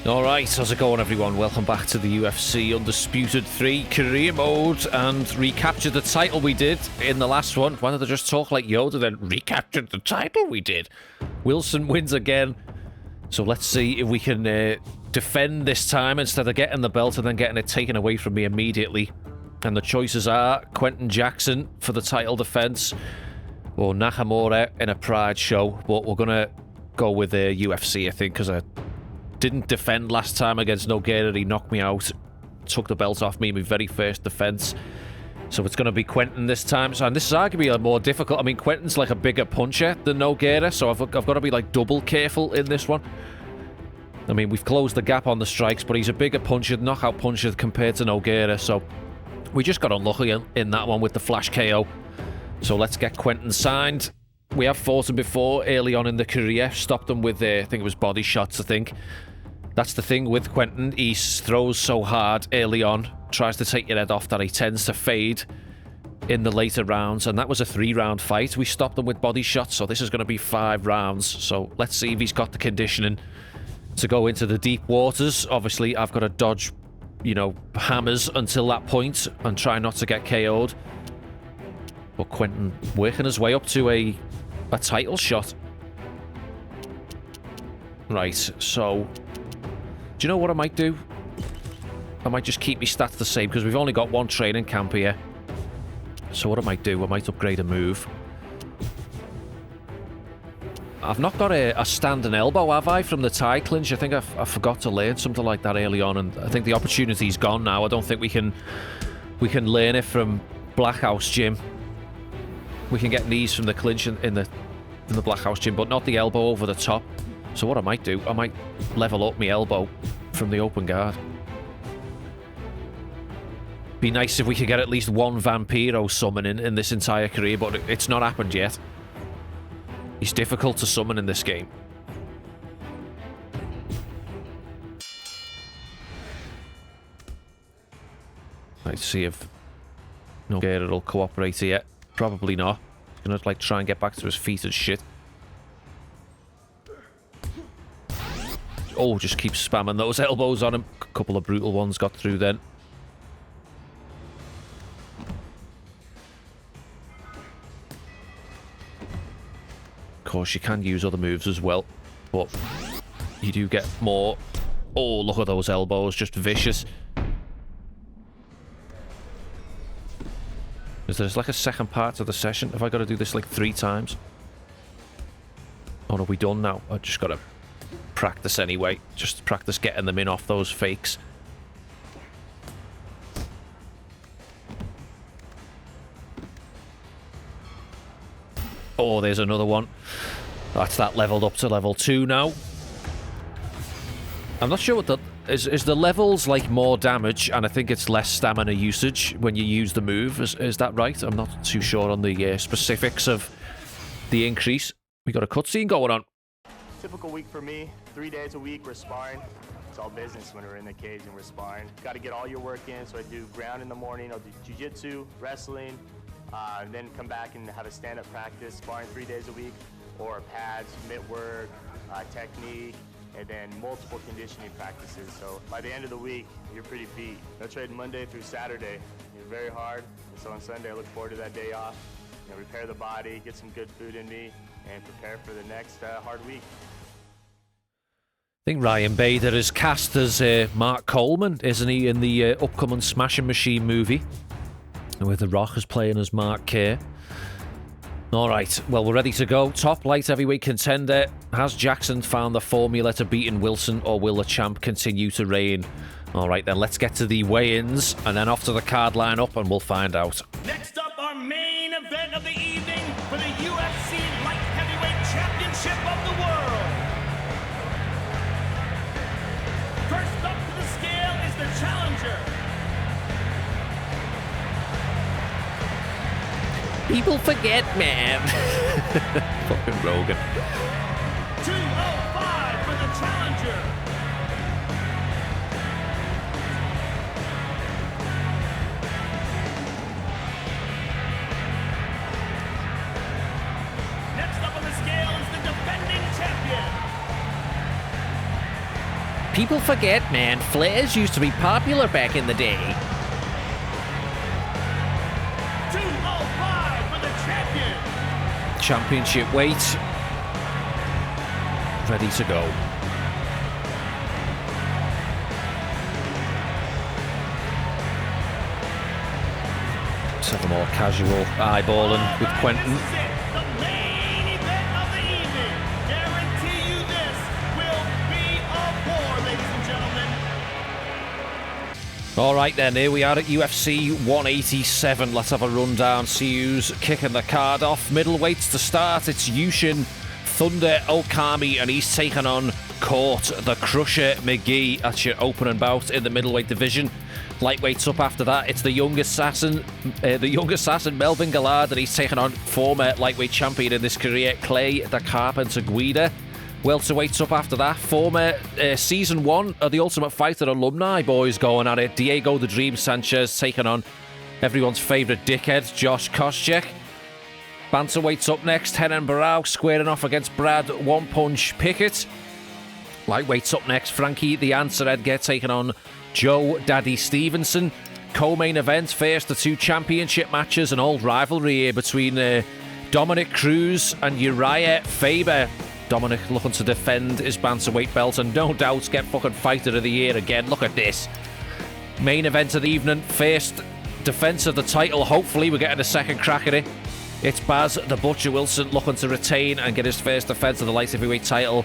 Alright, how's it going everyone? Welcome back to the UFC Undisputed 3 career mode and recaptured the title we did in the last one. Why don't I just talk like Yoda then? Recaptured the title we did. Wilson wins again. So let's see if we can defend this time instead of getting the belt and then getting it taken away from me immediately. And the choices are Quentin Jackson for the title defense or Nakamura in a Pride show. But we're going to go with UFC, I think, because I didn't defend last time against Nogueira. He knocked me out, took the belt off me in my very first defense. So it's going to be Quentin this time. So, and this is arguably more difficult. I mean, Quentin's like a bigger puncher than Nogueira, so I've got to be like double careful in this one. I mean, we've closed the gap on the strikes, but he's a bigger puncher, knockout puncher compared to Nogueira. So we just got unlucky in that one with the flash KO. So let's get Quentin signed. We have fought him before early on in the career. Stopped him with, I think it was body shots, I think. That's the thing with Quentin. He throws so hard early on, tries to take your head off, that he tends to fade in the later rounds. And that was a 3-round fight. We stopped him with body shots, so this is going to be 5 rounds. So let's see if he's got the conditioning to go into the deep waters. Obviously, I've got to dodge, you know, hammers until that point and try not to get KO'd. But Quentin working his way up to a title shot. Right, so do you know what I might do? I might just keep my stats the same because we've only got one training camp here. So what I might do, I might upgrade a move. I've not got a standing elbow, have I, from the tie clinch? I think I forgot to learn something like that early on, and I think the opportunity's gone now. I don't think we can learn it from Black House Gym. We can get knees from the clinch in the Black House Gym, but not the elbow over the top. So what I might do, I might level up my elbow from the open guard. Be nice if we could get at least one Vampiro summoning in this entire career, but it's not happened yet. He's difficult to summon in this game. Let's see if Nogueira will cooperate here. Probably not. He's gonna like try and get back to his feet and shit. Oh, just keep spamming those elbows on him. A couple of brutal ones got through then. Of course, you can use other moves as well, but you do get more. Oh, look at those elbows, just vicious. Is there like a second part to the session? Have I got to do this like 3 times? Oh, no, we done now. I just got to practice anyway. Just practice getting them in off those fakes. Oh, there's another one. That's that leveled up to level 2 now. I'm not sure what the... Is the levels like more damage, and I think it's less stamina usage when you use the move. Is that right? I'm not too sure on the specifics of the increase. We got a cutscene going on. Typical week for me, 3 days a week we're sparring. It's all business when we're in the cage and we're sparring. Got to get all your work in, so I do ground in the morning, I'll do jiu-jitsu, wrestling, and then come back and have a stand-up practice, sparring 3 days a week, or pads, mitt work, technique, and then multiple conditioning practices. So by the end of the week, you're pretty beat. I trade Monday through Saturday. You're very hard, and so on Sunday I look forward to that day off. You know, repair the body, get some good food in me, and prepare for the next hard week. I think Ryan Bader is cast as Mark Coleman, isn't he, in the upcoming Smashing Machine movie? With The Rock as playing as Mark Kerr. Alright, well, we're ready to go. Top light heavyweight contender. Has Jackson found the formula to beating Wilson, or will the champ continue to reign? Alright then, let's get to the weigh-ins, and then off to the card line-up, and we'll find out. Next up, our main event of the evening for the UFC Light Heavyweight Championship of the world. First up to the scale is the challenger. People forget, man. Fucking Rogan. 205 for the challenger. People forget, man, flares used to be popular back in the day. 205 for the champion. Championship weight. Ready to go. Let's have a more casual eyeballing with Quentin. This is it, the main event of the evening. Guarantee you this will be a war, ladies and gentlemen. All right then, here we are at UFC 187. Let's have a rundown. See who's kicking the card off. Middleweights to start. It's Yushin Thunder Okami, and he's taking on Court the Crusher McGee. That's your opening bout in the middleweight division. Lightweights up after that. It's the young assassin Melvin Gillard, and he's taking on former lightweight champion in this career, Clay the Carpenter Guida. Welterweights up after that. Former season 1 of the Ultimate Fighter alumni boys going at it. Diego the Dream Sanchez taking on everyone's favourite dickhead, Josh Koscheck. Bantamweights up next. Henan Barao squaring off against Brad One Punch Pickett. Lightweights up next. Frankie the Answer Edgar taking on Joe Daddy Stevenson. Co-main event. First the 2 championship matches. An old rivalry here between Dominic Cruz and Uriah Faber. Dominic looking to defend his bantamweight belt and no doubt get fucking fighter of the year again. Look at this. Main event of the evening. First defense of the title. Hopefully we're getting a second crack at it. It's Baz the Butcher Wilson looking to retain and get his first defense of the light heavyweight title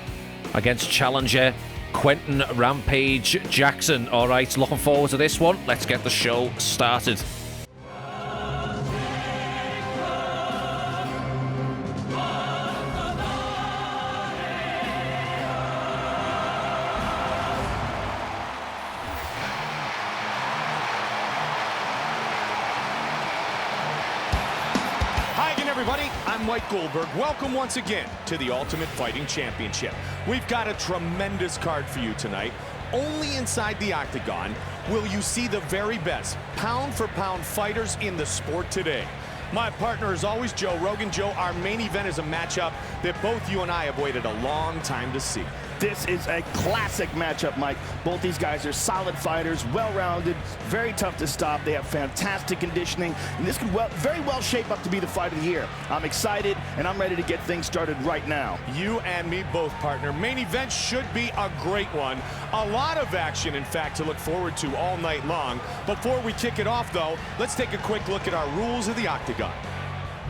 against challenger Quentin Rampage Jackson. All right, looking forward to this one. Let's get the show started. Everybody, I'm Mike Goldberg. Welcome once again to the Ultimate Fighting Championship. We've got a tremendous card for you tonight. Only inside the octagon will you see the very best pound-for-pound fighters in the sport today. My partner is always Joe Rogan. Joe, our main event is a matchup that both you and I have waited a long time to see. This is a classic matchup, Mike. Both these guys are solid fighters, well-rounded, very tough to stop. They have fantastic conditioning, and this could very well shape up to be the fight of the year. I'm excited, and I'm ready to get things started right now. You and me both, partner. Main event should be a great one. A lot of action, in fact, to look forward to all night long. Before we kick it off, though, let's take a quick look at our rules of the octagon.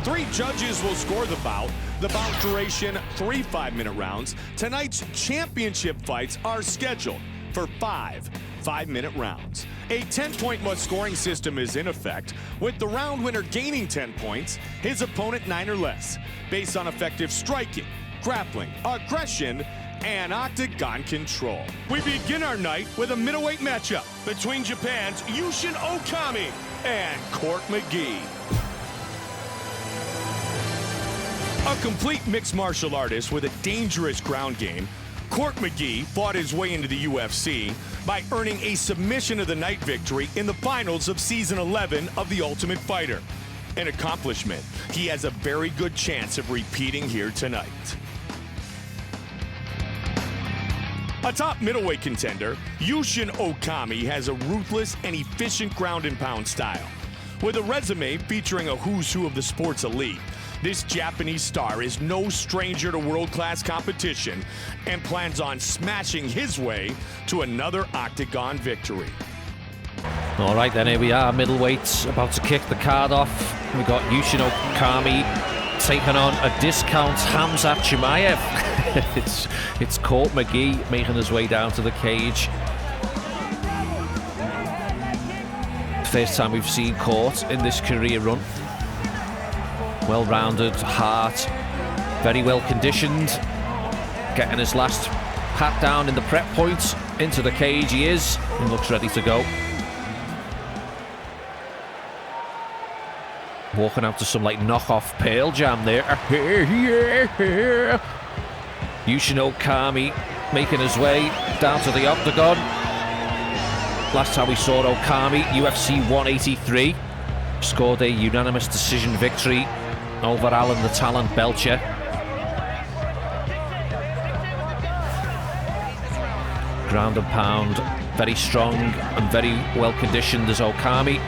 3 judges will score the bout. The bout duration, 3 5-minute rounds. Tonight's championship fights are scheduled for 5 5-minute rounds. A 10-point must scoring system is in effect, with the round winner gaining 10 points, his opponent 9 or less, based on effective striking, grappling, aggression, and octagon control. We begin our night with a middleweight matchup between Japan's Yushin Okami and Court McGee. A complete mixed martial artist with a dangerous ground game, Court McGee fought his way into the UFC by earning a submission of the night victory in the finals of Season 11 of The Ultimate Fighter. An accomplishment he has a very good chance of repeating here tonight. A top middleweight contender, Yushin Okami has a ruthless and efficient ground and pound style. With a resume featuring a who's who of the sport's elite, this Japanese star is no stranger to world-class competition and plans on smashing his way to another octagon victory. All right, then here we are, middleweights about to kick the card off. We got Yushin Okami taking on a discount Hamzat Chimaev. it's Court McGee making his way down to the cage. First time we've seen Court in this career run. Well-rounded, heart, very well conditioned. Getting his last pat down in the prep point into the cage. He is. He looks ready to go. Walking out to some like knockoff Pearl Jam there. Yushin Okami making his way down to the octagon. Last time we saw Okami, UFC 183, scored a unanimous decision victory over Alan the Talent Belcher. Ground and pound, very strong and very well conditioned as Okami.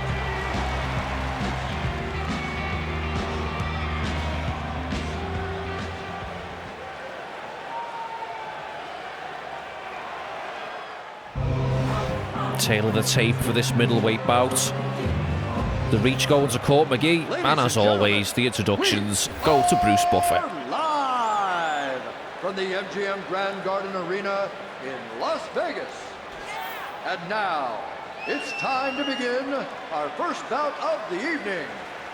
Tail of the tape for this middleweight bout. The reach going to Court McGee, and as always, the introductions go to Bruce Buffer. Live from the MGM Grand Garden Arena in Las Vegas. And now, it's time to begin our first bout of the evening.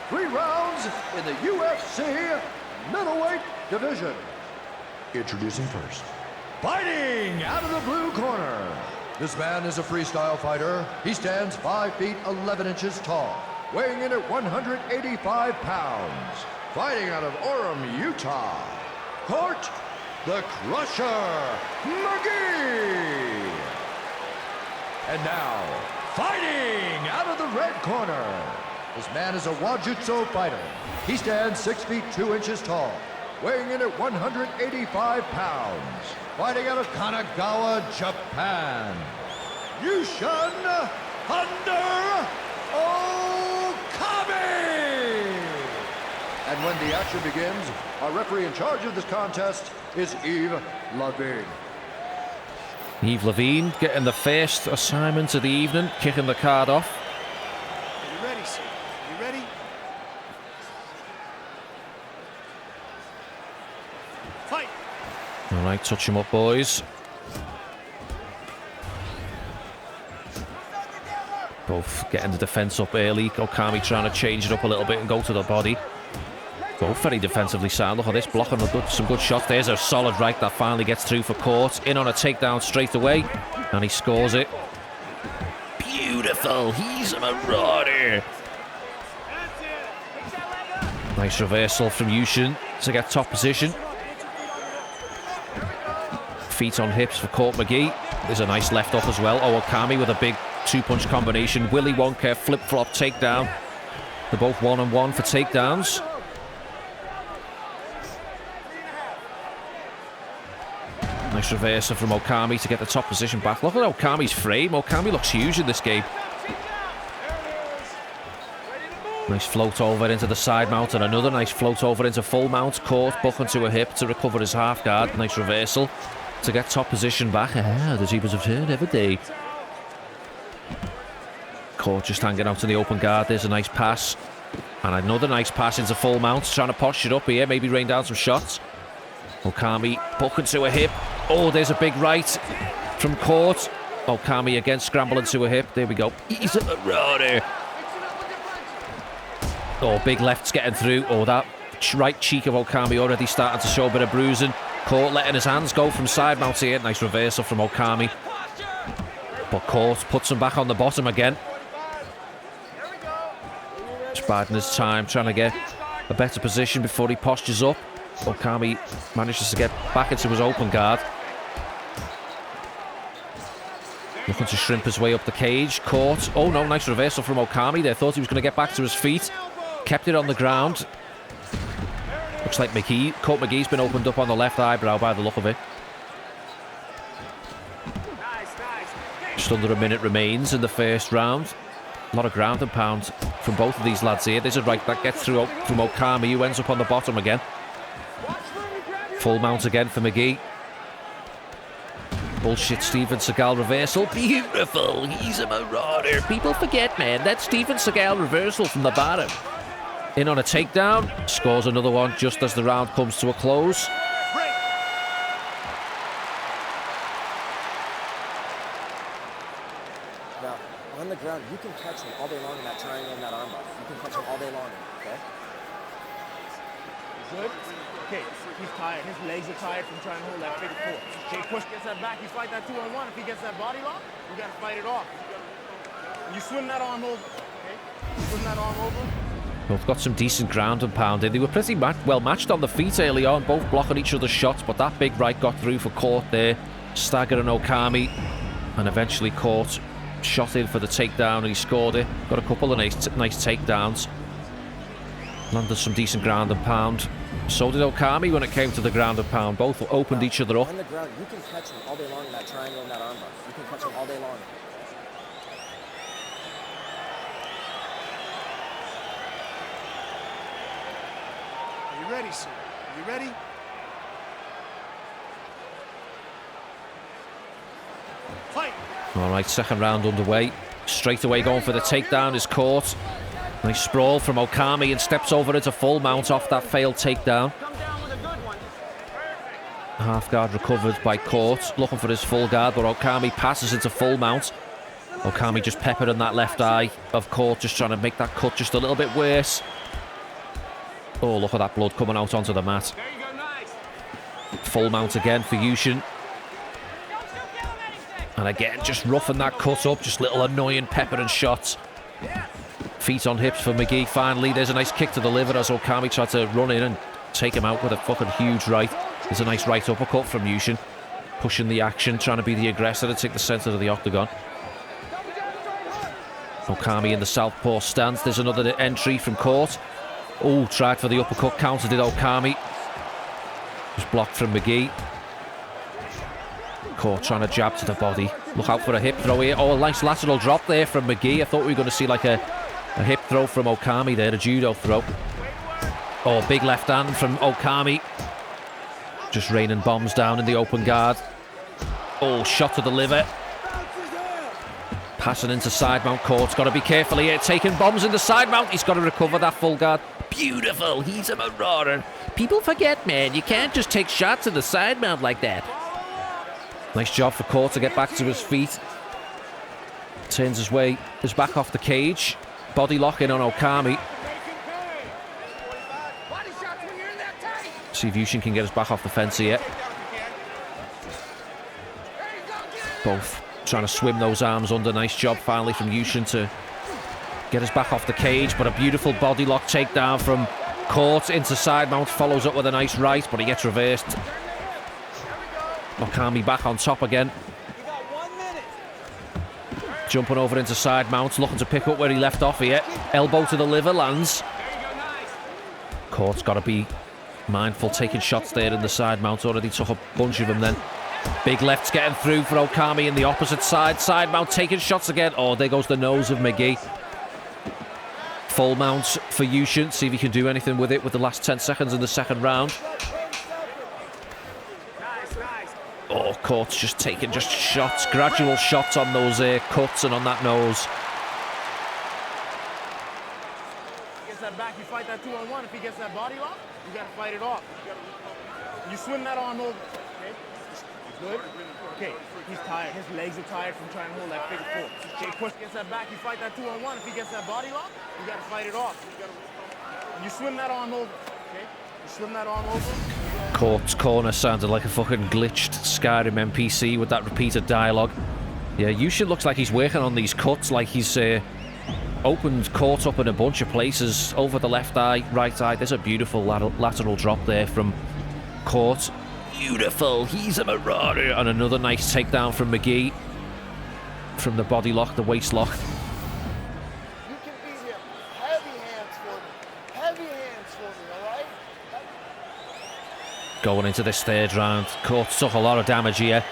3 rounds in the UFC middleweight division. Introducing first. Fighting out of the blue corner. This man is a freestyle fighter. He stands 5 feet 11 inches tall, weighing in at 185 pounds. Fighting out of Orem, Utah. Court the Crusher McGee. And now, fighting out of the red corner. This man is a Wajutsu fighter. He stands 6 feet 2 inches tall, weighing in at 185 pounds. Fighting out of Kanagawa, Japan, Yushin Thunder Okami! And when the action begins, our referee in charge of this contest is Yves Lavigne. Yves Lavigne getting the first assignment of the evening, kicking the card off. Are you ready, sir? You ready? Fight! All right, touch him up, boys. Both getting the defense up early. Okami trying to change it up a little bit and go to the body. Both very defensively sound. Look at this, blocking some good shots. There's a solid right that finally gets through for Court. In on a takedown straight away, and he scores it. Beautiful. He's a marauder. Nice reversal from Yushin to get top position. Feet on hips for Court McGee. There's a nice left up as well. Oh, Okami with a big 2-punch combination. Willy Wonka flip-flop takedown. They're both 1-on-1 for takedowns. Nice reversal from Okami to get the top position back. Look at Okami's frame. Okami looks huge in this game. Nice float over into the side mount, and another nice float over into full mount. Court bucking to a hip to recover his half guard. Nice reversal to get top position back. The Zebras have turned every day. Court just hanging out in the open guard. There's a nice pass. And another nice pass into full mount. Trying to posture it up here. Maybe rain down some shots. Okami bucking to a hip. Oh, there's a big right from Court. Okami again scrambling to a hip. There we go. He's a marauder. Oh, big left's getting through. Oh, that right cheek of Okami already starting to show a bit of bruising. Court letting his hands go from side mount here. Nice reversal from Okami. But Court puts him back on the bottom again. Just biding his time, trying to get a better position before he postures up. Okami manages to get back into his open guard. Looking to shrimp his way up the cage. Court. Oh no, nice reversal from Okami there. Thought he was going to get back to his feet. Kept it on the ground. Looks like Court McGee's been opened up on the left eyebrow by the look of it. Just under a minute remains in the first round. A lot of ground and pound from both of these lads here. There's a right that gets through from Okami, who ends up on the bottom again. Full mount again for McGee. Bullshit Steven Seagal reversal. Beautiful. He's a marauder. People forget, man. That Steven Seagal reversal from the bottom. In on a takedown. Scores another one just as the round comes to a close. Now, on the ground, you can catch him all day long in that triangle and that armbar. You can catch him all day long, okay? Good? Okay, he's tired. His legs are tired from trying to hold that figure 4. Okay, push, gets that back. You fight that 2-on-1. If he gets that body lock, you got to fight it off. You swim that arm over, okay? Swim that arm over. Both got some decent ground and pounding. They were pretty well matched on the feet early on, both blocking each other's shots, but that big right got through for Court there, staggering Okami, and eventually Court shot in for the takedown and he scored it. Got a couple of nice takedowns. Landed some decent ground and pound. So did Okami when it came to the ground and pound. Both opened each other up. On the ground, you can catch him all day long in that triangle and that armbar. You can catch him all day long. Are you ready, sir? Are you ready? Fight! All right, second round underway. Straight away going for the takedown is caught. Nice sprawl from Okami and steps over into full mount off that failed takedown. Half guard recovered by Court, looking for his full guard, but Okami passes into full mount. Okami just peppering that left eye of Court, just trying to make that cut just a little bit worse. Oh, look at that blood coming out onto the mat. Full mount again for Yushin. And again, just roughing that cut up, just little annoying peppering shots. Feet on hips for McGee. Finally, there's a nice kick to the liver as Okami tried to run in and take him out with a fucking huge right. There's a nice right uppercut from Yushin. Pushing the action, trying to be the aggressor to take the centre of the octagon. Okami in the southpaw stance. There's another entry from Court. Oh, tried for the uppercut, counter did Okami. Just blocked from McGee. Court trying to jab to the body. Look out for a hip throw here. Oh, a nice lateral drop there from McGee. I thought we were going to see like a hip throw from Okami there, a judo throw. Oh, big left hand from Okami. Just raining bombs down in the open guard. Oh, shot to the liver. Passing into side mount. Court's got to be careful here. Taking bombs in the side mount. He's got to recover that full guard. Beautiful. He's a marauder. People forget, man. You can't just take shots in the side mount like that. Nice job for Court to get back to his feet. Turns his back off the cage. Body lock in on Okami. See if Yushin can get his back off the fence here. Both trying to swim those arms under. Nice job finally from Yushin to get his back off the cage, but a beautiful body lock takedown from Court into side mount. Follows up with a nice right, but he gets reversed. Okami back on top again. Jumping over into side mount, looking to pick up where he left off here. Elbow to the liver lands. Court's got to be mindful, taking shots there in the side mount. Already took a bunch of them then. Big lefts getting through for Okami in the opposite side. Side mount taking shots again. Oh, there goes the nose of McGee. Full mount for Yushin. See if he can do anything with it with the last 10 seconds in the second round. Oh, Court's just taking shots, gradual shots on those cuts and on that nose. Gets that back, you fight that 2-on-1. If he gets that body lock, you gotta fight it off. You swim that arm over. Okay? Good? Okay, he's tired. His legs are tired from trying to hold that figure four. Jay push gets that back, you fight that 2-on-1. If he gets that body lock, you gotta fight it off. You swim that arm over. Okay? You swim that arm over. Court's corner sounded like a fucking glitched Skyrim NPC with that repeated dialogue. Yeah, Yushin looks like he's working on these cuts, like he's opened Court up in a bunch of places, over the left eye, right eye. There's a beautiful lateral drop there from Court. Beautiful, he's a marauder. And another nice takedown from McGee. From the body lock, the waist lock. You can beat him. Heavy hands for me. Heavy hands for me, all right? Going into this third round, Court took a lot of damage here.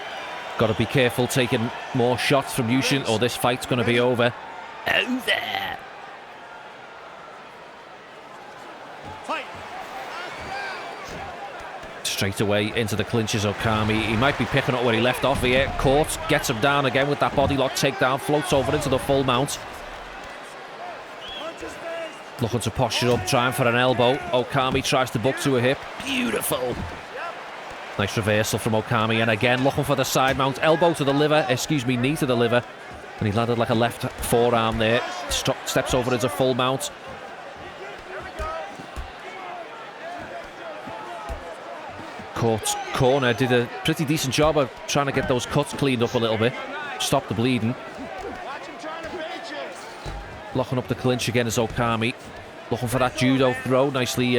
Got to be careful taking more shots from Yushin or this fight's going to be over. Over! Fight! Straight away into the clinches, Okami. He might be picking up where he left off here. Court gets him down again with that body lock takedown. Floats over into the full mount. Looking to posture up, trying for an elbow. Okami tries to buck to a hip. Beautiful. Nice reversal from Okami, and again looking for the side mount. Elbow to the liver, knee to the liver. And he landed like a left forearm there. Steps over into full mount. Court's corner did a pretty decent job of trying to get those cuts cleaned up a little bit. Stop the bleeding. Locking up the clinch again is Okami. Looking for that judo throw. Nicely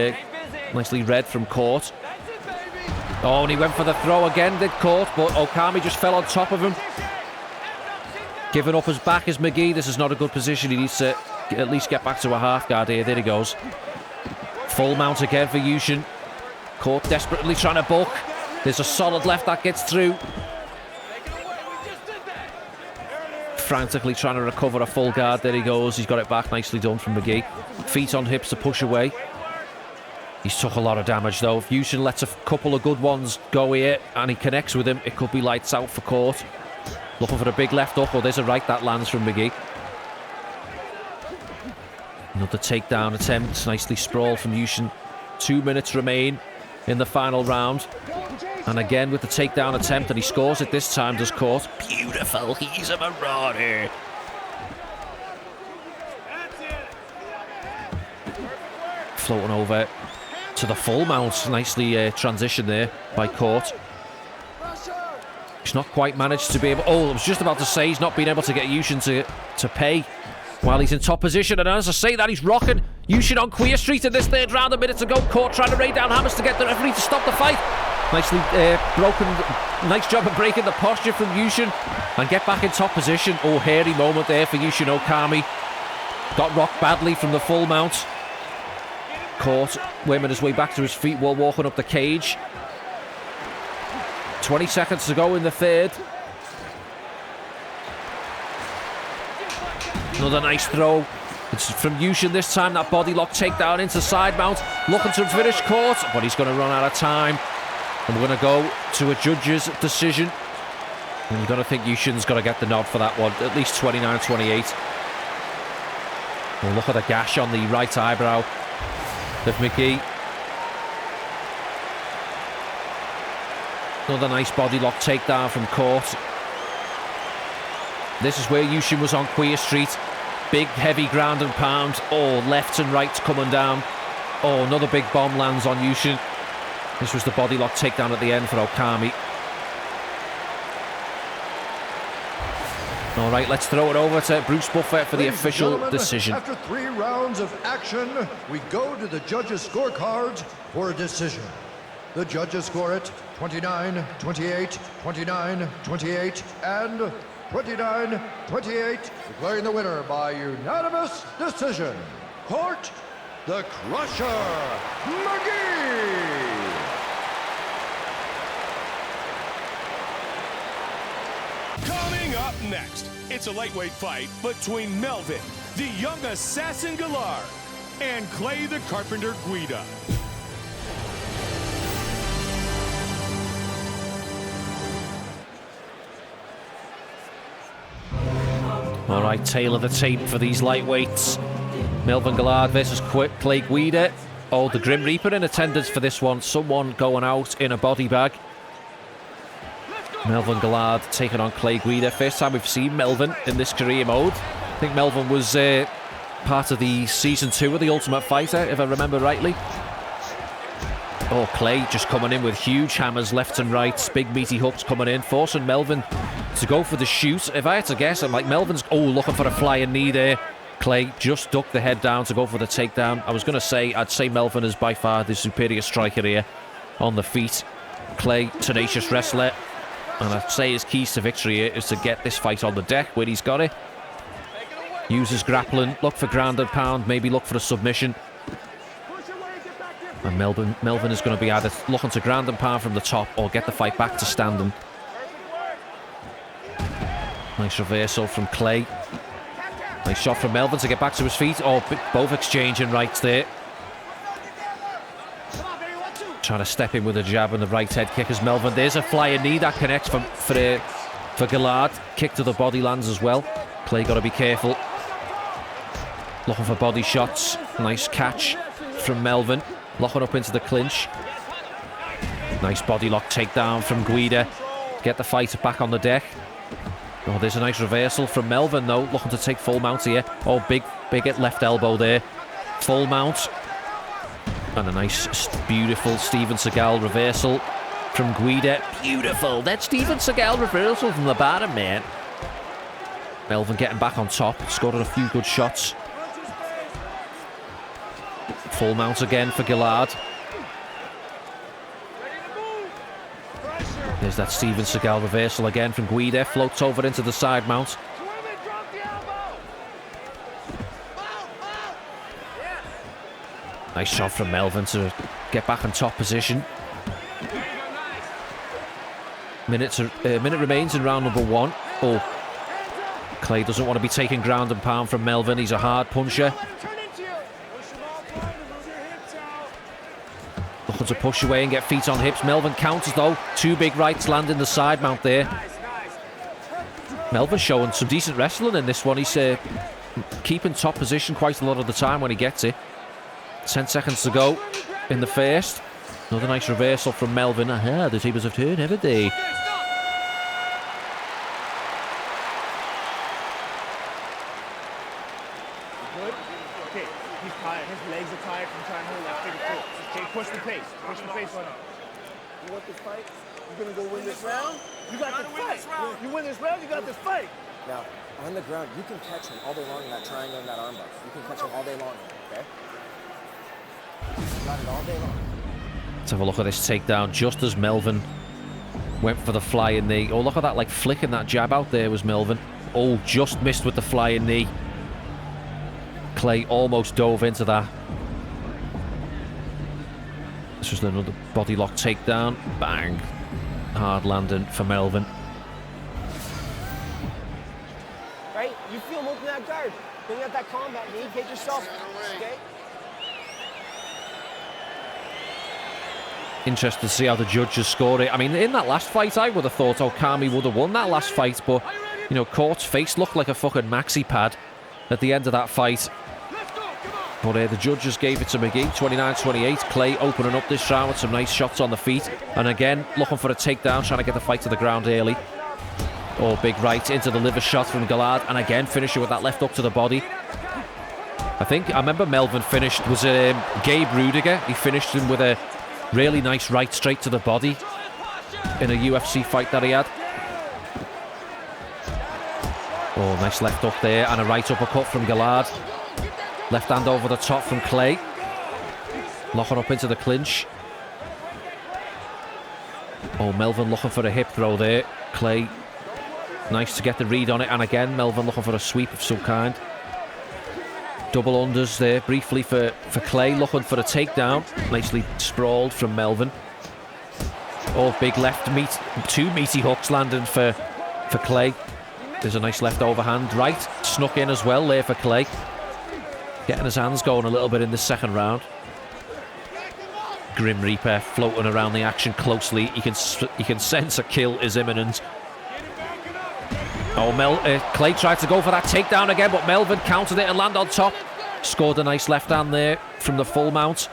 read from Court. Oh, and he went for the throw again, did Court, but Okami just fell on top of him. Giving up his back is McGee. This is not a good position. He needs to at least get back to a half guard here. There he goes. Full mount again for Yushin. Court desperately trying to bulk. There's a solid left that gets through. Frantically trying to recover a full guard. There he goes. He's got it back. Nicely done from McGee. Feet on hips to push away. He's took a lot of damage though. If Yushin lets a couple of good ones go here and he connects with him, it could be lights out for Court. Looking for a big left up. Oh, there's a right that lands from McGee. Another takedown attempt. Nicely sprawled from Yushin. 2 minutes remain in the final round. And again with the takedown attempt, and he scores it this time, does Court. Beautiful, he's a marauder. Floating over to the full mount. Nicely transitioned there by Court. He's not quite managed to be able... Oh, I was just about to say he's not been able to get Yushin to pay while he's in top position. And as I say that, he's rocking Yushin on Queer Street in this third round. A minute to go. Court trying to rain down hammers to get the referee to stop the fight. Nicely broken. Nice job of breaking the posture from Yushin and get back in top position. Oh, hairy moment there for Yushin Okami. Got rocked badly from the full mount. Court worming his way back to his feet while walking up the cage. 20 seconds to go in the third. Another nice throw. It's from Yushin this time. That body lock takedown into side mount. Looking to finish Court, but he's going to run out of time. And we're going to go to a judge's decision. And you've got to think Yushin's got to get the nod for that one. At least 29-28. Well, look at the gash on the right eyebrow of McGee. Another nice body lock takedown from Court. This is where Yushin was on Queer Street. Big heavy ground and pound. Oh, left and right coming down. Oh, another big bomb lands on Yushin. This was the body lock takedown at the end for Okami. All right, let's throw it over to Bruce Buffett for the official decision. After 3 rounds of action, we go to the judges' scorecards for a decision. The judges score it 29-28, 29-28, and 29-28, declaring the winner by unanimous decision, Court the Crusher McGee. Coming up next, it's a lightweight fight between Melvin, the young assassin Galar, and Clay the Carpenter Guida. All right, tail of the tape for these lightweights. Melvin Gillard versus Clay Guida. Oh, the Grim Reaper in attendance for this one. Someone going out in a body bag. Melvin Gillard taking on Clay Guida. First time we've seen Melvin in this career mode. I think Melvin was part of the season 2 of The Ultimate Fighter, if I remember rightly. Oh, Clay just coming in with huge hammers left and right. Big meaty hooks coming in, forcing Melvin to go for the shoot. If I had to guess, I'm like, Melvin's, oh, looking for a flying knee there. Clay just ducked the head down to go for the takedown. I was going to say, I'd say Melvin is by far the superior striker here on the feet. Clay, tenacious wrestler. And I'd say his keys to victory here is to get this fight on the deck where he's got it. Uses grappling, look for ground and pound, maybe look for a submission. And Melvin is going to be either looking to ground and pound from the top or get the fight back to standing. Nice reversal from Clay. Nice shot from Melvin to get back to his feet. Oh, both exchanging rights there. Trying to step in with a jab and the right head kick as Melvin. There's a flying knee that connects for Gillard. Kick to the body lands as well. Clay got to be careful. Looking for body shots. Nice catch from Melvin. Locking up into the clinch. Nice body lock takedown from Guida. Get the fight back on the deck. Oh, there's a nice reversal from Melvin though. Looking to take full mount here. Oh, big left elbow there. Full mount. And a nice, beautiful Steven Seagal reversal from Guida. Beautiful. That Steven Seagal reversal from the bottom, man. Melvin getting back on top. Scored a few good shots. Full mount again for Gillard. There's that Steven Seagal reversal again from Guida. Floats over into the side mount. Nice shot from Melvin to get back in top position. Minute remains in round number 1. Oh, Clay doesn't want to be taking ground and pound from Melvin. He's a hard puncher. Looking to push away and get feet on hips. Melvin counters though. 2 big rights land in the side mount there. Melvin showing some decent wrestling in this one. He's keeping top position quite a lot of the time when he gets it. 10 seconds to go in the first. Another nice reversal from Melvin. Aha, the tables have turned, haven't they? Good? Okay, he's tired. His legs are tired from trying to hold that figure 4. Okay, push the pace. Push the pace on him. You want this fight? You're gonna go win this round? You got this fight. You win this round, you got this fight. Now, on the ground, you can catch him all day long in that triangle and that armbar. You can catch him all day long, okay? You got it all day long. Let's have a look at this takedown just as Melvin went for the flying knee. Oh, look at that, like flicking that jab out there was Melvin. Oh, just missed with the flying knee. Clay almost dove into that. This was another body lock takedown. Bang. Hard landing for Melvin. Right? You feel him open that guard. Bring out that combat knee, get yourself, okay? Interested to see how the judges score it. I mean, in that last fight, I would have thought Okami would have won that last fight, but, you know, Court's face looked like a fucking maxi pad at the end of that fight. But the judges gave it to McGee, 29-28. Clay opening up this round with some nice shots on the feet. And again, looking for a takedown, trying to get the fight to the ground early. Oh, big right into the liver shot from Gallard. And again, finishing with that left hook to the body. I remember Melvin finished, was Gabe Rudiger. He finished him with a really nice right straight to the body in a UFC fight that he had. Oh, nice left hook there and a right uppercut from Gallard. Left hand over the top from Clay. Locking up into the clinch. Oh, Melvin looking for a hip throw there. Clay, nice to get the read on it. And again, Melvin looking for a sweep of some kind. Double unders there briefly for Clay, looking for a takedown. Nicely sprawled from Melvin. Oh, big left meat. 2 meaty hooks landing for Clay. There's a nice left overhand. Right, snuck in as well there for Clay. Getting his hands going a little bit in the second round. Grim Reaper floating around the action closely. You can sense a kill is imminent. Oh, Clay tried to go for that takedown again, but Melvin countered it and landed on top. Scored a nice left hand there from the full mount.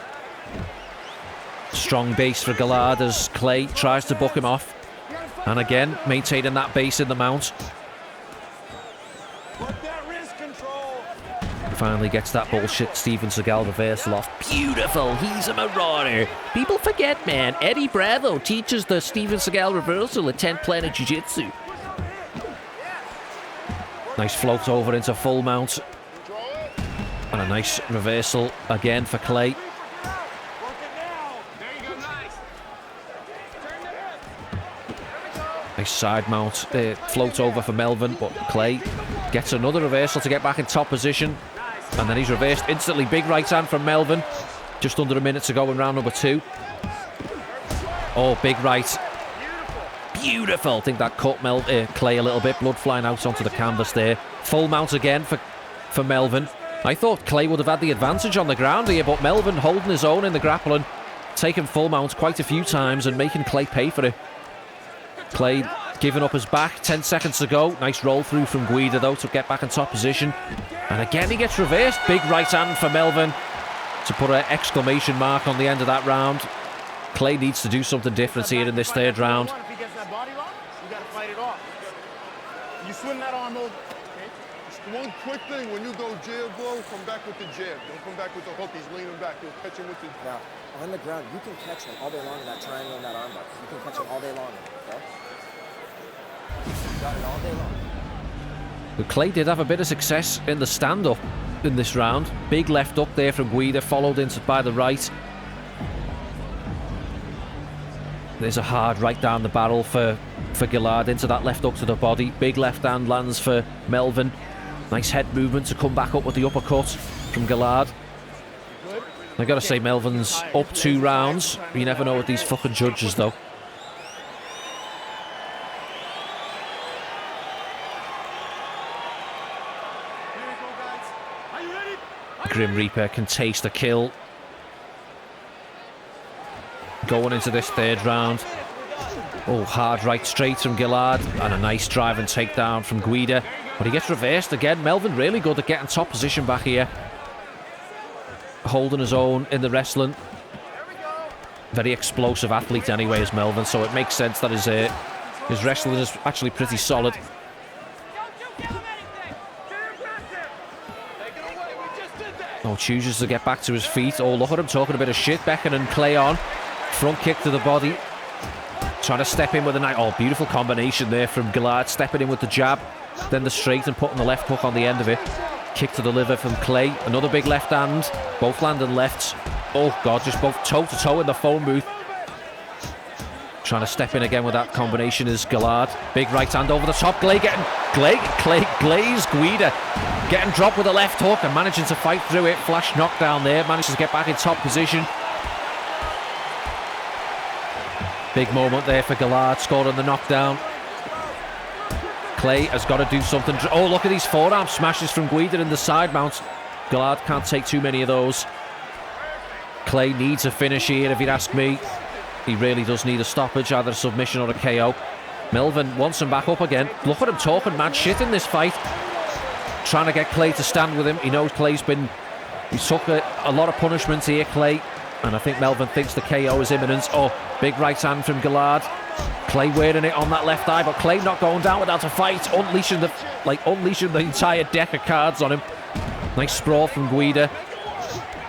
Strong base for Gallard as Clay tries to book him off. And again, maintaining that base in the mount. Finally gets that bullshit Steven Seagal reversal off. Beautiful, he's a marauder. People forget, man, Eddie Bravo teaches the Steven Seagal reversal at 10th Planet Jiu-Jitsu. Nice float over into full mount. And a nice reversal again for Clay. Nice side mount. Float over for Melvin, but Clay gets another reversal to get back in top position. And then he's reversed instantly. Big right hand from Melvin. Just under a minute to go in round number 2. Oh, big right. Beautiful. I think that cut Clay a little bit. Blood flying out onto the canvas there. Full mount again for Melvin. I thought Clay would have had the advantage on the ground here, but Melvin holding his own in the grappling. Taking full mount quite a few times and making Clay pay for it. Clay giving up his back. 10 seconds to go. Nice roll through from Guida though to get back in top position. And again he gets reversed. Big right hand for Melvin to put an exclamation mark on the end of that round. Clay needs to do something different here in this third round. If he gets that body lock, you gotta fight it off. You swing that arm over. Okay? Just one quick thing, when you go jab blow, come back with the jab. Don't come back with the hook. He's leaning back. You'll catch him with the... Now, on the ground, you can catch him all day long in that triangle and that armbar. You can catch him all day long, okay? You got it all day long. But Clay did have a bit of success in the stand-up in this round. Big left up there from Guida, followed in by the right. There's a hard right down the barrel for Gallard into that left hook to the body. Big left hand lands for Melvin. Nice head movement to come back up with the uppercut from Gallard. I gotta say, Melvin's up 2 rounds. You never know with these fucking judges, though. Grim Reaper can taste a kill. Going into this 3rd round. Oh, hard right straight from Gillard. And a nice drive and takedown from Guida. But he gets reversed again. Melvin really good at getting top position back here. Holding his own in the wrestling. Very explosive athlete anyway is Melvin. So it makes sense that his wrestling is actually pretty solid. Oh, chooses to get back to his feet. Oh, look at him talking a bit of shit. Beckoning Clay on. Front kick to the body. Trying to step in with a nice... Oh, beautiful combination there from Gillard. Stepping in with the jab. Then the straight and putting the left hook on the end of it. Kick to the liver from Clay. Another big left hand. Both landing lefts. Oh, God, just both toe-to-toe in the phone booth. Trying to step in again with that combination is Gillard. Big right hand over the top. Clay glazed Guida. Getting dropped with a left hook and managing to fight through it. Flash knockdown there. Manages to get back in top position. Big moment there for Gillard, scoring the knockdown. Clay has got to do something. Oh, look at these forearm smashes from Guida in the side mounts. Gillard can't take too many of those. Clay needs a finish here, if you'd ask me. He really does need a stoppage, either a submission or a KO. Melvin wants him back up again. Look at him talking mad shit in this fight. Trying to get Clay to stand with him. He knows Clay's been... He took a lot of punishment here, Clay. And I think Melvin thinks the KO is imminent. Oh, big right hand from Gillard. Clay wearing it on that left eye, but Clay not going down without a fight. Unleashing the entire deck of cards on him. Nice sprawl from Guida.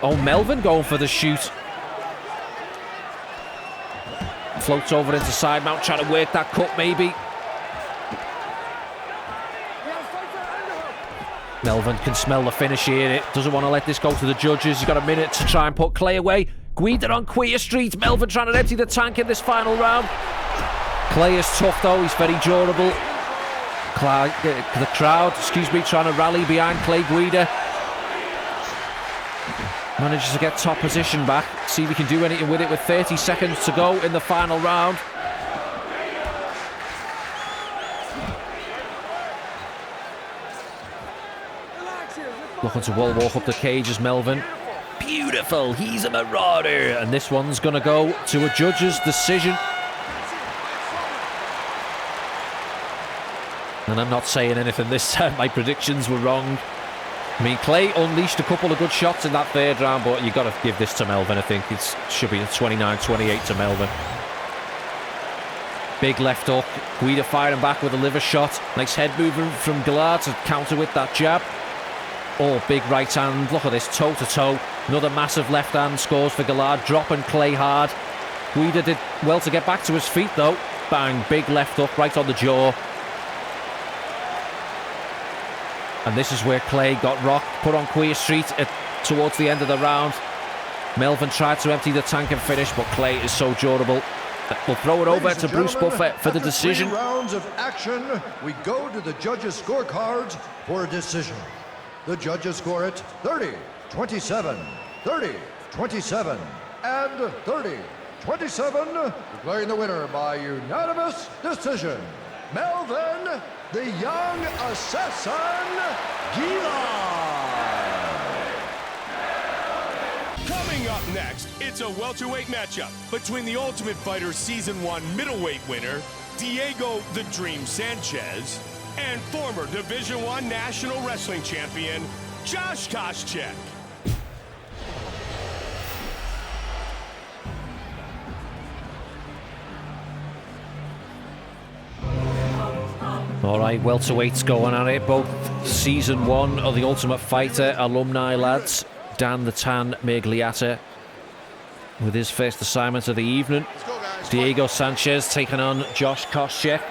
Oh, Melvin going for the shoot. Floats over into side mount, trying to work that cut maybe. Melvin can smell the finish here. Doesn't want to let this go to the judges. He's got a minute to try and put Clay away. Guida on Queer Street. Melvin trying to empty the tank in this final round. Clay is tough though. He's very durable. The crowd, trying to rally behind Clay Guida. Manages to get top position back. See if he can do anything with it with 30 seconds to go in the final round. Looking to wall walk up the cage as Melvin. Beautiful, he's a marauder. And this one's going to go to a judge's decision. And I'm not saying anything this time. My predictions were wrong. I mean, Clay unleashed a couple of good shots in that 3rd round, but you've got to give this to Melvin, I think. It should be a 29-28 to Melvin. Big left hook. Guida firing back with a liver shot. Nice head movement from Gillard to counter with that jab. Oh, big right hand. Look at this, toe-to-toe. Another massive left hand scores for Gillard, dropping Clay hard. Guida did well to get back to his feet, though. Bang, big left hook right on the jaw. And this is where Clay got rocked, put on Queer Street towards the end of the round. Melvin tried to empty the tank and finish, but Clay is so durable. We'll throw it over to Bruce Buffett for the decision. 3 rounds of action, we go to the judges' scorecards for a decision. The judges score it 30, 27, 30, 27, and 30, 27, declaring the winner by unanimous decision, Melvin, the young assassin, Gillard. Coming up next, it's a welterweight matchup between the Ultimate Fighter Season 1 middleweight winner, Diego the Dream Sanchez, and former Division I National Wrestling Champion, Josh Koscheck. All right, welterweights going at it. Both Season 1 of the Ultimate Fighter alumni lads. Dan the Tan Migliata with his first assignment of the evening. Diego Sanchez taking on Josh Koscheck.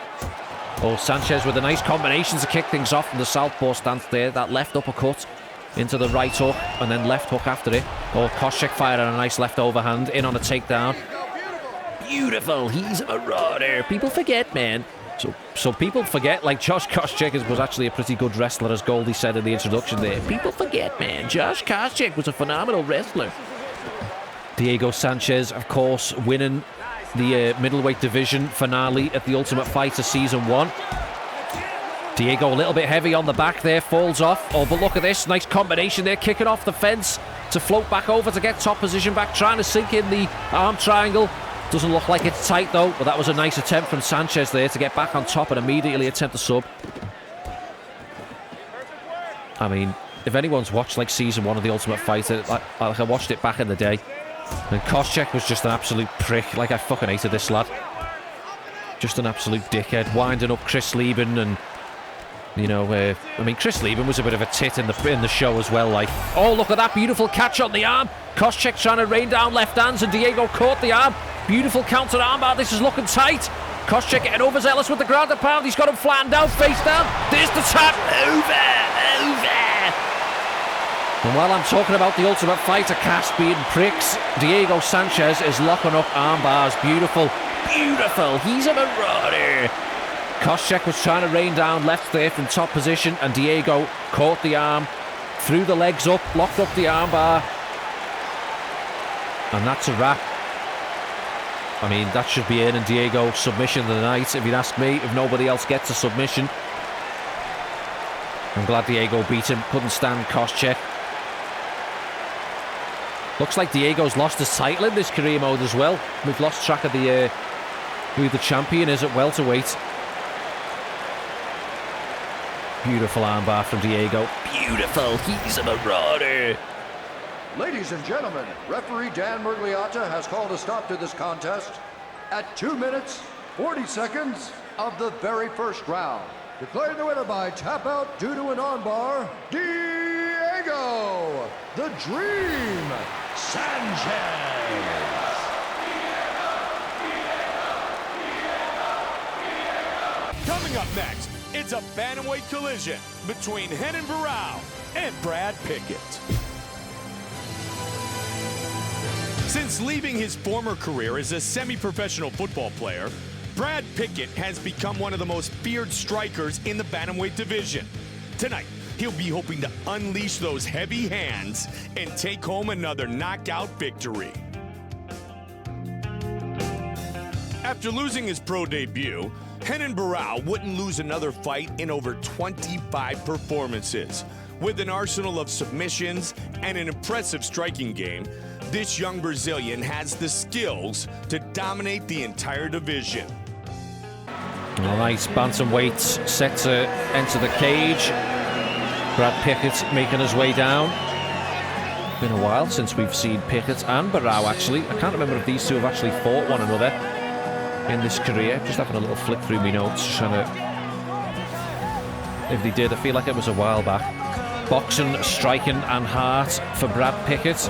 Oh, Sanchez with a nice combination to kick things off from the southpaw stance there. That left uppercut into the right hook and then left hook after it. Oh, Koscheck firing a nice left overhand in on a takedown. Beautiful, he's a marauder. People forget, man. So people forget, like Josh Koscheck was actually a pretty good wrestler, as Goldie said in the introduction there. People forget, man. Josh Koscheck was a phenomenal wrestler. Diego Sanchez, of course, winning the middleweight division finale at the Ultimate Fighter Season 1. Diego a little bit heavy on the back there, falls off. Oh, but look at this, nice combination there, kicking off the fence to float back over to get top position back, trying to sink in the arm triangle. Doesn't look like it's tight though, but that was a nice attempt from Sanchez there to get back on top and immediately attempt a sub. I mean, if anyone's watched like Season 1 of the Ultimate Fighter, I watched it back in the day, and Koscheck was just an absolute prick. Like, I fucking hated this lad. Just an absolute dickhead, winding up Chris Lieben, and you know, I mean, Chris Lieben was a bit of a tit in the show as well. Like, oh, look at that beautiful catch on the arm. Koscheck trying to rain down left hands, and Diego caught the arm. Beautiful counter armbar. This is looking tight. Koscheck getting overzealous with the ground and pound. He's got him flattened out, face down. There's the tap. Over. And while I'm talking about the Ultimate Fighter cast being pricks, Diego Sanchez is locking up arm bars. Beautiful. Beautiful. He's a marauder. Koscheck was trying to rain down left there from top position, and Diego caught the arm, threw the legs up, locked up the arm bar. And that's a wrap. I mean, that should be earning Diego submission of the night, if you'd ask me, if nobody else gets a submission. I'm glad Diego beat him. Couldn't stand Koscheck. Looks like Diego's lost his title in this career mode as well. We've lost track of who the champion is at welterweight. Beautiful armbar from Diego. Beautiful. He's a marauder. Ladies and gentlemen, referee Dan Murgliata has called a stop to this contest at 2 minutes, 40 seconds of the very first round. Declaring the winner by tap out due to an armbar, Diego, the Dream Sanchez. Coming up next, it's a bantamweight collision between Renan Barão and Brad Pickett. Since leaving his former career as a semi-professional football player, Brad Pickett has become one of the most feared strikers in the bantamweight division. Tonight, he'll be hoping to unleash those heavy hands and take home another knockout victory. After losing his pro debut, Renan Barão wouldn't lose another fight in over 25 performances. With an arsenal of submissions and an impressive striking game, this young Brazilian has the skills to dominate the entire division. All right, bantamweights set to enter the cage. Brad Pickett making his way down. Been a while since we've seen Pickett and Barão, actually. I can't remember if these two have actually fought one another in this career. Just having a little flick through my notes, trying to... If they did, I feel like it was a while back. Boxing, striking and heart for Brad Pickett.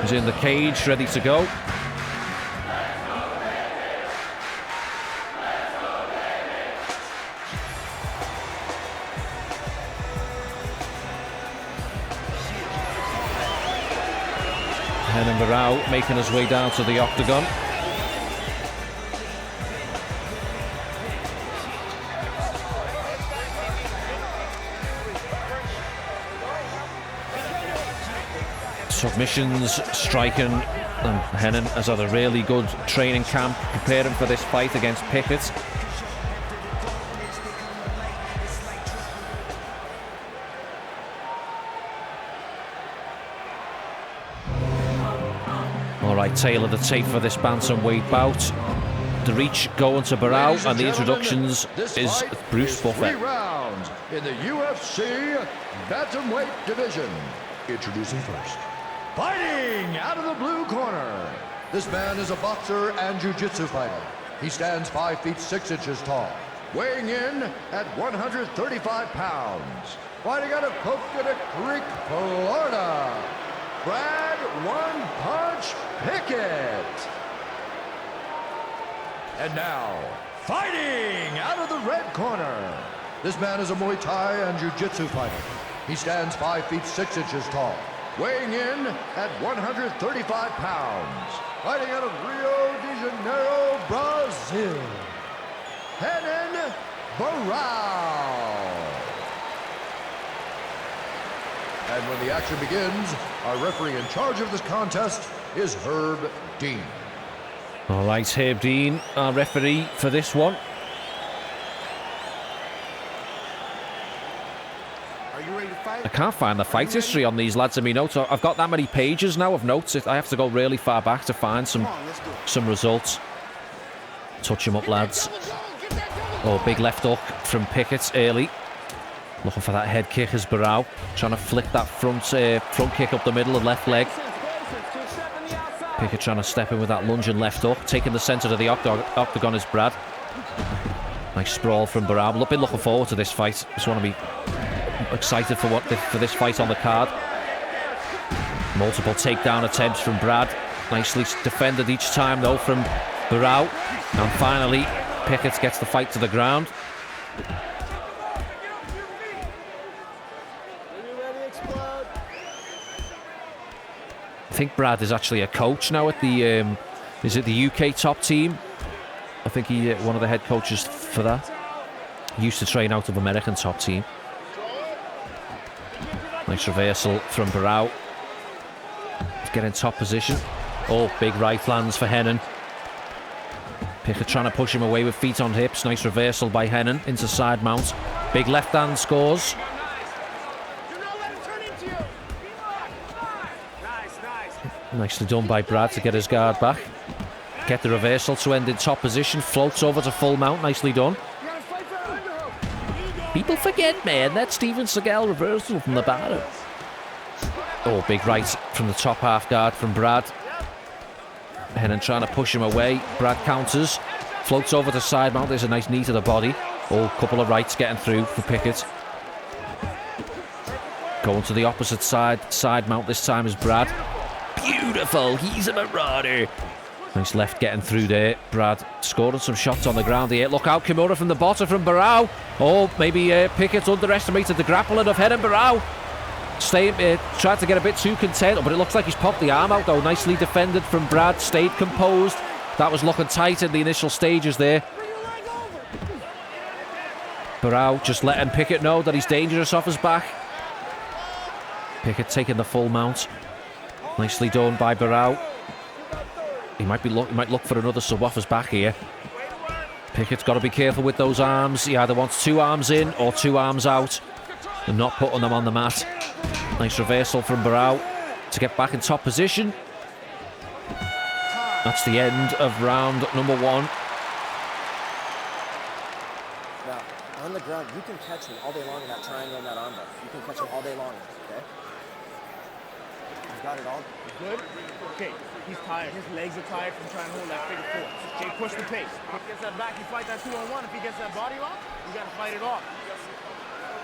He's in the cage, ready to go. Renan Barão making his way down to the octagon. Submissions, striking, and Renan has had a really good training camp preparing for this fight against Pickett. All right, tail of the tape for this bantamweight bout. The reach going to Barão, and the introductions is Bruce Buffer. 3 rounds in the UFC Bantamweight division. Introducing first, fighting out of the blue corner. This man is a boxer and jiu-jitsu fighter. He stands 5 feet 6 inches tall, weighing in at 135 pounds. Fighting out of Coconut Creek, Florida, Brad One Punch Pickett. And now, fighting out of the red corner. This man is a Muay Thai and jiu-jitsu fighter. He stands 5 feet 6 inches tall, weighing in at 135 pounds. Fighting out of Rio de Janeiro, Brazil, Renan Barão. And when the action begins, our referee in charge of this contest is Herb Dean. All right, Herb Dean, our referee for this one. Are you ready to fight? I can't find the fight history on these lads in my notes. I've got that many pages now of notes. I have to go really far back to find some results. Touch him up, lads. Oh, big left hook from Pickett early. Looking for that head kick as Barrow. Trying to flick that front kick up the middle and left leg. Pickett trying to step in with that lunging left hook. Taking the centre of the octagon is Brad. Nice sprawl from Barrow. Been looking forward to this fight. Just want to be excited for this fight on the card. Multiple takedown attempts from Brad. Nicely defended each time though from Barrow. And finally, Pickett gets the fight to the ground. I think Brad is actually a coach now at the is it the UK top team? I think he one of the head coaches for that. He used to train out of American top team. Nice reversal from Barrow. Get in top position. Oh, big right lands for Hennen. Pickett trying to push him away with feet on hips. Nice reversal by Hennen into side mount. Big left hand scores. Nicely done by Brad to get his guard back. Get the reversal to end in top position. Floats over to full mount. Nicely done. People forget, man, that Steven Seagal reversal from the bottom. Oh, big right from the top half guard from Brad. Hennen trying to push him away. Brad counters. Floats over to side mount. There's a nice knee to the body. Oh, couple of rights getting through for Pickett. Going to the opposite side. Side mount this time is Brad. Beautiful. He's a marauder. Nice left getting through there. Brad scoring some shots on the ground here. Look out, Kimura from the bottom from Barrow. Oh, maybe Pickett underestimated the grappling of Hennen Barrow. Tried to get a bit too content, but it looks like he's popped the arm out though. Nicely defended from Brad. Stayed composed. That was looking tight in the initial stages there. Barrow just letting Pickett know that he's dangerous off his back. Pickett taking the full mount. Nicely done by Barrow. He might look for another sub off his back here. Pickett's got to be careful with those arms. He either wants 2 arms in or 2 arms out and not putting them on the mat. Nice reversal from Barrow to get back in top position. That's the end of round number 1. Now, on the ground, you can catch me all day long in that triangle and that armbar. You can catch him all day long, okay? You've got it all. Good? Okay, he's tired. His legs are tired from trying to hold that figure 4. Jay, push the pace. If he gets that back, you fight that 2-on-1. If he gets that body lock, you gotta fight it off.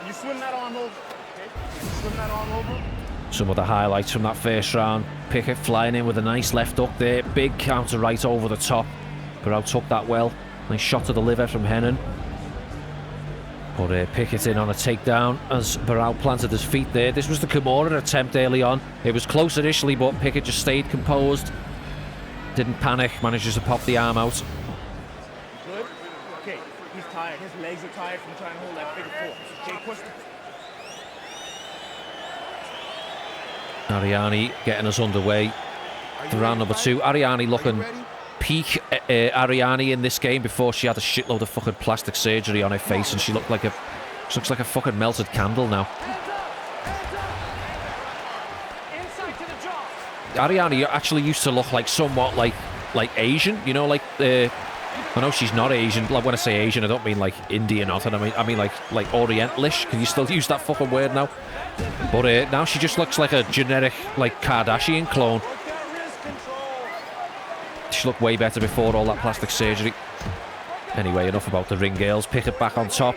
You swim that arm over, okay? You swim that arm over. Some of the highlights from that first round. Pickett flying in with a nice left hook there. Big counter right over the top. Barrow took that well. Nice shot to the liver from Hennen. But Pickett in on a takedown as Barrow planted his feet there. This was the Kimura attempt early on. It was close initially, but Pickett just stayed composed. Didn't panic, manages to pop the arm out. Good? Okay, he's tired. His legs are tired from trying to hold that figure 4. Jay, push the... Ariani getting us underway for round number 2. Ariani looking peak Ariani in this game before she had a shitload of fucking plastic surgery on her face and she looks like a fucking melted candle now. Ariani actually used to look like somewhat like Asian, you know, like I know she's not Asian. Like when I say Asian, I don't mean like Indian or something. I mean like Orientalish. Can you still use that fucking word now? But now she just looks like a generic like Kardashian clone. She looked way better before all that plastic surgery. Anyway, enough about the ring girls. Pickett back on top.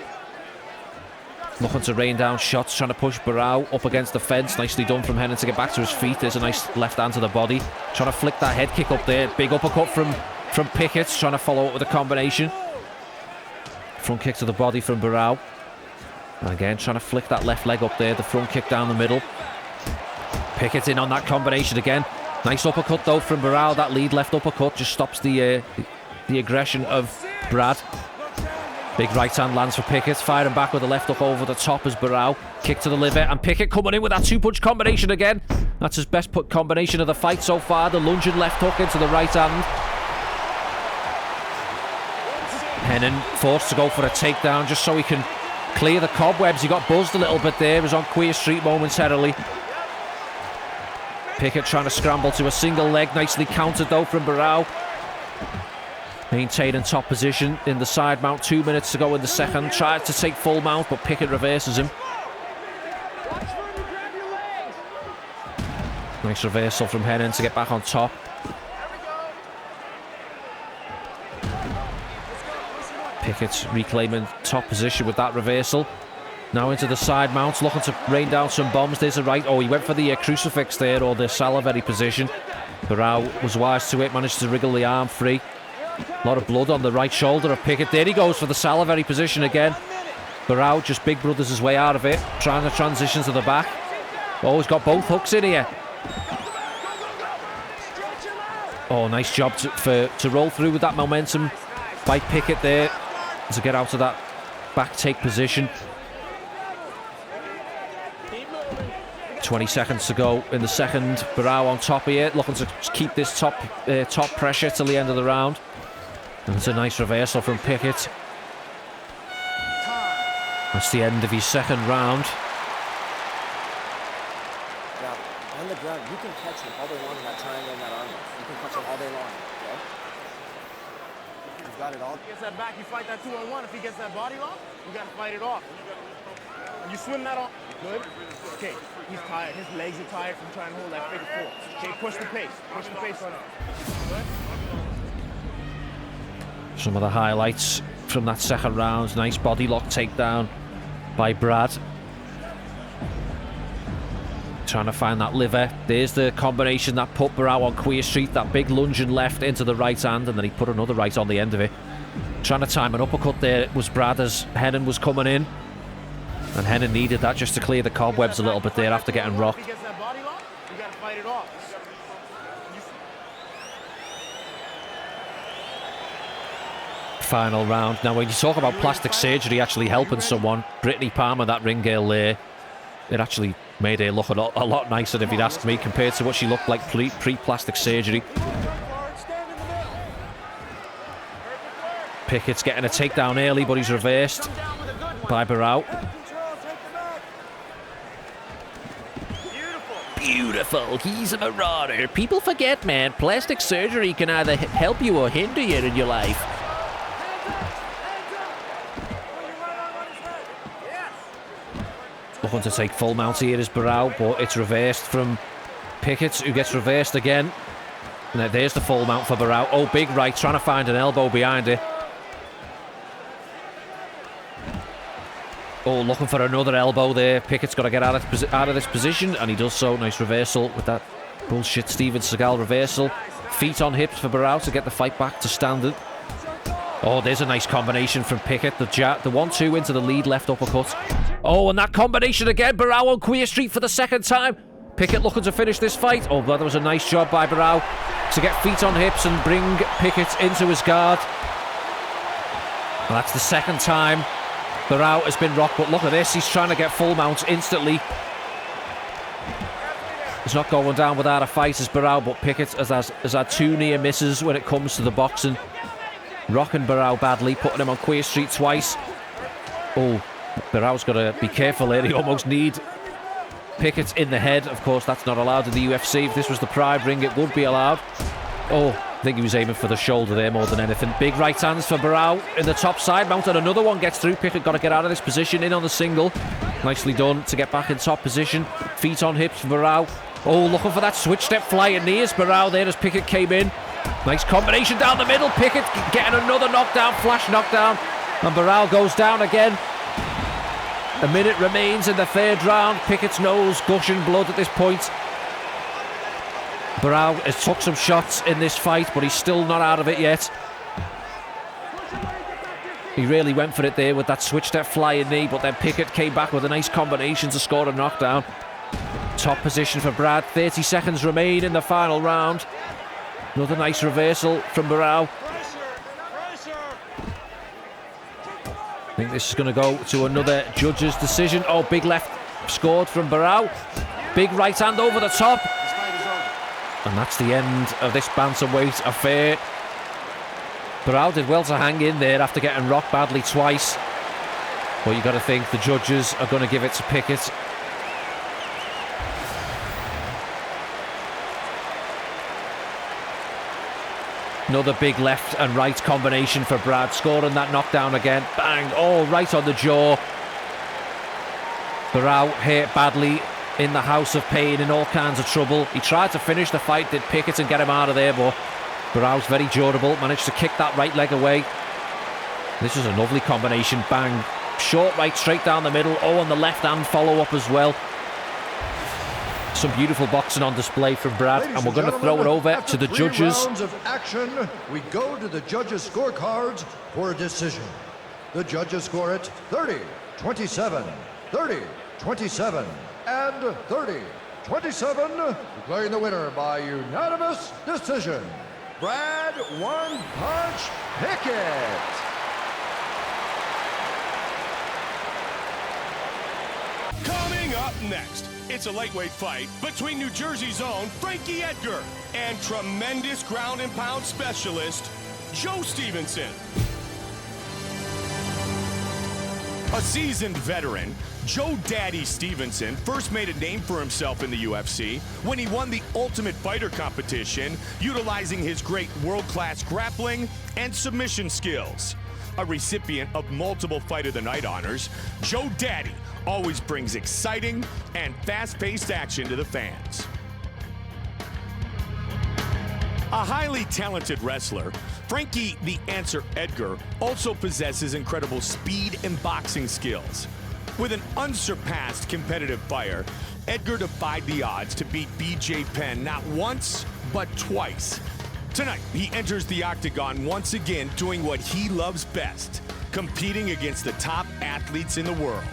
Looking to rain down shots, trying to push Barrow up against the fence. Nicely done from Hennen to get back to his feet. There's a nice left hand to the body. Trying to flick that head kick up there. Big uppercut from Pickett, trying to follow up with a combination. Front kick to the body from Barrow. And again, trying to flick that left leg up there. The front kick down the middle. Pickett in on that combination again. Nice uppercut though from Barrow. That lead left uppercut just stops the aggression of Brad. Big right hand lands for Pickett, firing back with a left hook over the top as Barrow. Kick to the liver, and Pickett coming in with that 2-punch combination again. That's his best combination of the fight so far. The lunging left hook into the right hand. Hennon forced to go for a takedown just so he can clear the cobwebs. He got buzzed a little bit there. He was on Queer Street momentarily. Pickett trying to scramble to a single leg. Nicely countered though from Barrow. Maintaining top position in the side mount. 2 minutes to go in the second. Tried to take full mount, but Pickett reverses him. Nice reversal from Hennon to get back on top. Pickett's reclaiming top position with that reversal. Now into the side mount, looking to rain down some bombs. There's a right. Oh, he went for the crucifix there, or the salivary position. Barrow was wise to it, managed to wriggle the arm free. A lot of blood on the right shoulder of Pickett. There he goes for the salivary position again. Barrow just big brothers his way out of it, trying to transition to the back. Oh, he's got both hooks in here. Oh, nice job to roll through with that momentum by Pickett there to get out of that back take position. 20 seconds to go in the second. Barrow on top here, looking to keep this top pressure till the end of the round. And it's a nice reversal from Pickett. That's the end of his second round. Now, on the ground, you can catch him all day long in that triangle and that armbar. You can catch him all day long, okay? You've got it all. If he gets that back, you fight that 2-on-1. If he gets that body lock, you got to fight it off. You swim that off. Good. Okay, he's tired. His legs are tired from trying to hold that figure four. Okay, push the pace. Push the pace on him. Good. Some of the highlights from that second round. Nice body lock takedown by Brad. Trying to find that liver. There's the combination that put Barrow on Queer Street. That big lunging left into the right hand, and then he put another right on the end of it. Trying to time an uppercut there was Brad as Hennon was coming in. And Hennon needed that just to clear the cobwebs a little bit there after getting rocked. If he gets that body lock, you got to fight it off. Final round. Now, when you talk about plastic surgery actually helping someone, Brittany Palmer, that ring girl there, it actually made her look a lot nicer, if you'd ask me, compared to what she looked like pre-plastic surgery. Pickett's getting a takedown early, but he's reversed by Barrow. Beautiful. He's a marauder. People forget, man, plastic surgery can either help you or hinder you in your life. Looking to take full mount here is Barrow, but it's reversed from Pickett, who gets reversed again. And there's the full mount for Barrow. Oh, big right, trying to find an elbow behind it. Oh, looking for another elbow there. Pickett's got to get out of this position, and he does so. Nice reversal with that bullshit Steven Seagal reversal. Feet on hips for Barrow to get the fight back to standard. Oh, there's a nice combination from Pickett. The 1-2 into the lead left uppercut. Oh, and that combination again. Barrow on Queer Street for the second time. Pickett looking to finish this fight. Oh, but that was a nice job by Barrow to get feet on hips and bring Pickett into his guard. And that's the second time Barrow has been rocked, but look at this. He's trying to get full mount instantly. He's not going down without a fight as Barrow, but Pickett has had 2 near misses when it comes to the boxing. Rocking Barrow badly, putting him on Queer Street twice. Oh, Barrow's got to be careful here. He almost need Pickett in the head. Of course, that's not allowed in the UFC. If this was the Pride ring, it would be allowed. Oh, I think he was aiming for the shoulder there more than anything. Big right hands for Barrow in the top side. Mounted another one, gets through. Pickett got to get out of this position, in on the single. Nicely done to get back in top position. Feet on hips for Barrow. Oh, looking for that switch step flying knee as Barrow there as Pickett came in. Nice combination down the middle. Pickett getting another knockdown, flash knockdown. And Barrow goes down again. A minute remains in the third round. Pickett's nose gushing blood at this point. Barrow has took some shots in this fight, but he's still not out of it yet. He really went for it there with that switch step flying knee, but then Pickett came back with a nice combination to score a knockdown. Top position for Brad. 30 seconds remain in the final round. Another nice reversal from Barrow. I think this is going to go to another judge's decision. Oh, big left scored from Barrow. Big right hand over the top. And that's the end of this bantamweight affair. Barrow did well to hang in there after getting rocked badly twice. But you got to think the judges are going to give it to Pickett. Another big left and right combination for Brad, scoring that knockdown again. Bang! Oh, right on the jaw. Barrow hurt badly in the house of pain, in all kinds of trouble. He tried to finish the fight, did Pickett, and get him out of there, but Barrow's very durable, managed to kick that right leg away. This is a lovely combination. Bang! Short right straight down the middle. Oh, and the left hand follow-up as well. Some beautiful boxing on display from Brad, and we're going to throw it over to the judges. Rounds of action, we go to the judges' scorecards for a decision. The judges score it 30, 27, 30, 27, and 30, 27, declaring the winner by unanimous decision, Brad One Punch Pickett. Coming up next, it's a lightweight fight between New Jersey's own Frankie Edgar and tremendous ground and pound specialist Joe Stevenson. A seasoned veteran, Joe Daddy Stevenson first made a name for himself in the UFC when he won the Ultimate Fighter competition, utilizing his great world-class grappling and submission skills. A recipient of multiple Fight of the Night honors, Joe Daddy always brings exciting and fast-paced action to the fans. A highly talented wrestler, Frankie "The Answer" Edgar also possesses incredible speed and boxing skills. With an unsurpassed competitive fire, Edgar defied the odds to beat BJ Penn not once, but twice. Tonight, he enters the octagon once again doing what he loves best, competing against the top athletes in the world.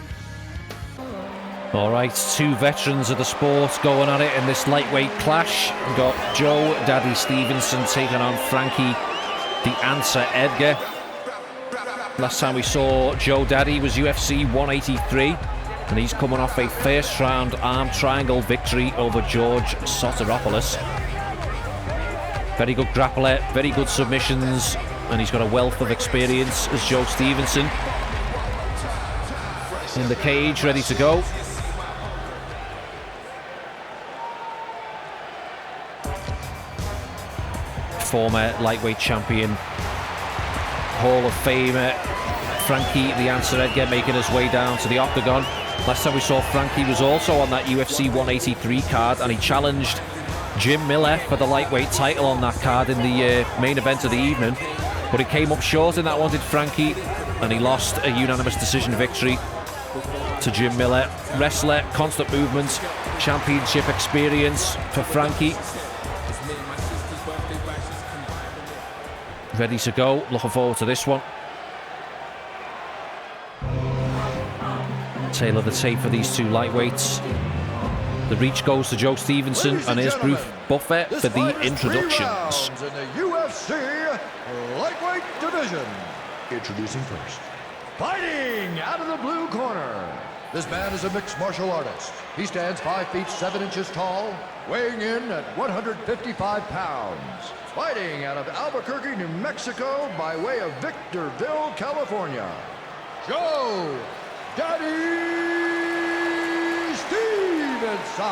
All right, two veterans of the sport going at it in this lightweight clash. We've got Joe Daddy Stevenson taking on Frankie "The Answer" Edgar. Last time we saw Joe Daddy was UFC 183, and he's coming off a first-round arm triangle victory over George Soteropoulos. Very good grappler, very good submissions, and he's got a wealth of experience as Joe Stevenson. In the cage, ready to go. Former lightweight champion, Hall of Famer Frankie "The Answer" Edgar making his way down to the octagon. Last time we saw Frankie was also on that UFC 183 card, and he challenged Jim Miller for the lightweight title on that card in the main event of the evening, but he came up short in that one, did Frankie, and he lost a unanimous decision victory to Jim Miller. Wrestler, constant movement, championship experience for Frankie. Ready to go, looking forward to this one. Tailor the tape for these two lightweights. The reach goes to Joe Stevenson, and here's Bruce Buffer for the introductions. In the UFC lightweight division. Introducing first, fighting out of the blue corner. This man is a mixed martial artist. He stands 5 feet 7 inches tall, weighing in at 155 pounds. Fighting out of Albuquerque, New Mexico, by way of Victorville, California, Joe Daddy Stevenson.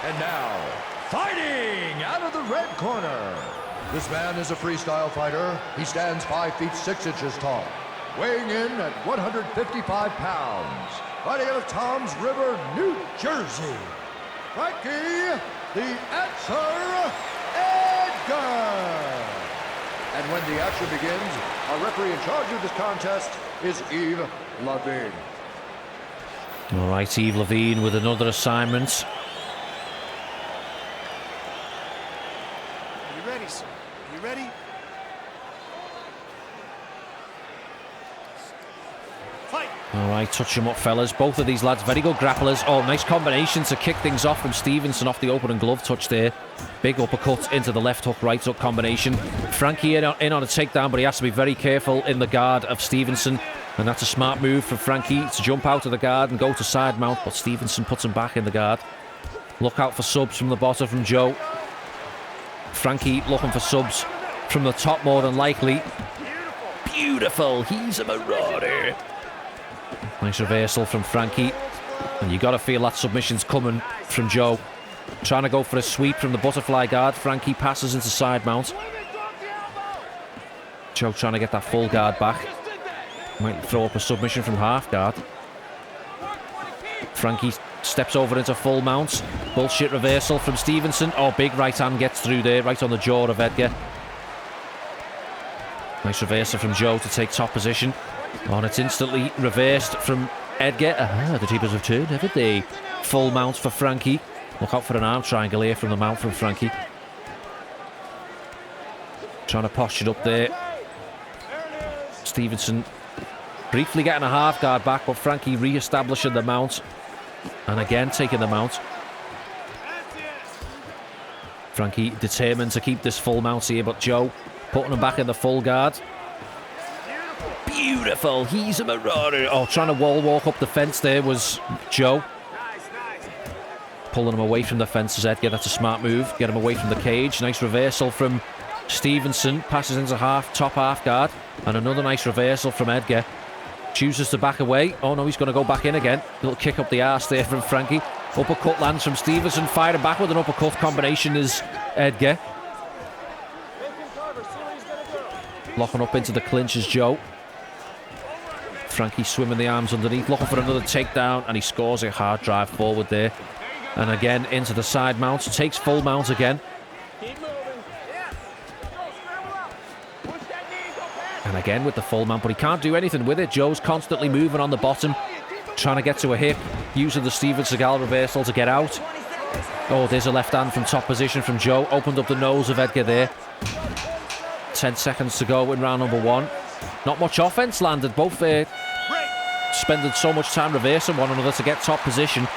And now, fighting out of the red corner. This man is a freestyle fighter. He stands 5 feet 6 inches tall, weighing in at 155 pounds. Fighting out of Toms River, New Jersey, Frankie "The Answer" Edgar. And when the action begins, our referee in charge of this contest is Yves Lavigne. All right, Yves Lavigne with another assignment. Are you ready, sir? Are you ready? All right, touch him up, fellas. Both of these lads, very good grapplers. Oh, nice combination to kick things off from Stevenson off the opening glove touch there. Big uppercut into the left hook, right hook combination. Frankie in on a takedown, but he has to be very careful in the guard of Stevenson. And that's a smart move for Frankie to jump out of the guard and go to side mount, but Stevenson puts him back in the guard. Look out for subs from the bottom from Joe. Frankie looking for subs from the top more than likely. Beautiful. He's a marauder. Nice reversal from Frankie. And you got to feel that submission's coming from Joe. Trying to go for a sweep from the butterfly guard. Frankie passes into side mount. Joe trying to get that full guard back. Might throw up a submission from half guard. Frankie steps over into full mount. Bullshit reversal from Stevenson. Oh, big right hand gets through there, right on the jaw of Edgar. Nice reversal from Joe to take top position. Oh, and it's instantly reversed from Edgar. The tables have turned, haven't they? Full mount for Frankie. Look out for an arm triangle here from the mount from Frankie. Trying to posture up there. Stevenson briefly getting a half guard back, but Frankie re-establishing the mount. And again taking the mount. Frankie determined to keep this full mount here, but Joe putting him back in the full guard. Beautiful. He's a marauder. Oh, trying to wall walk up the fence there was Joe. Pulling him away from the fence as Edgar. That's a smart move. Get him away from the cage. Nice reversal from Stevenson. Passes into top half guard. And another nice reversal from Edgar. Chooses to back away. Oh no, he's going to go back in again. Little kick up the arse there from Frankie. Uppercut lands from Stevenson. Firing back with an uppercut combination is Edgar. Locking up into the clinch is Joe. Frankie swimming the arms underneath, looking for another takedown, and he scores a hard drive forward there. And again into the side mount, takes full mount again. And again with the full mount, but he can't do anything with it. Joe's constantly moving on the bottom, trying to get to a hip, using the Steven Seagal reversal to get out. Oh, there's a left hand from top position from Joe. Opened up the nose of Edgar there. 10 seconds to go in round number one. Not much offense landed. Both spending so much time reversing one another to get top position.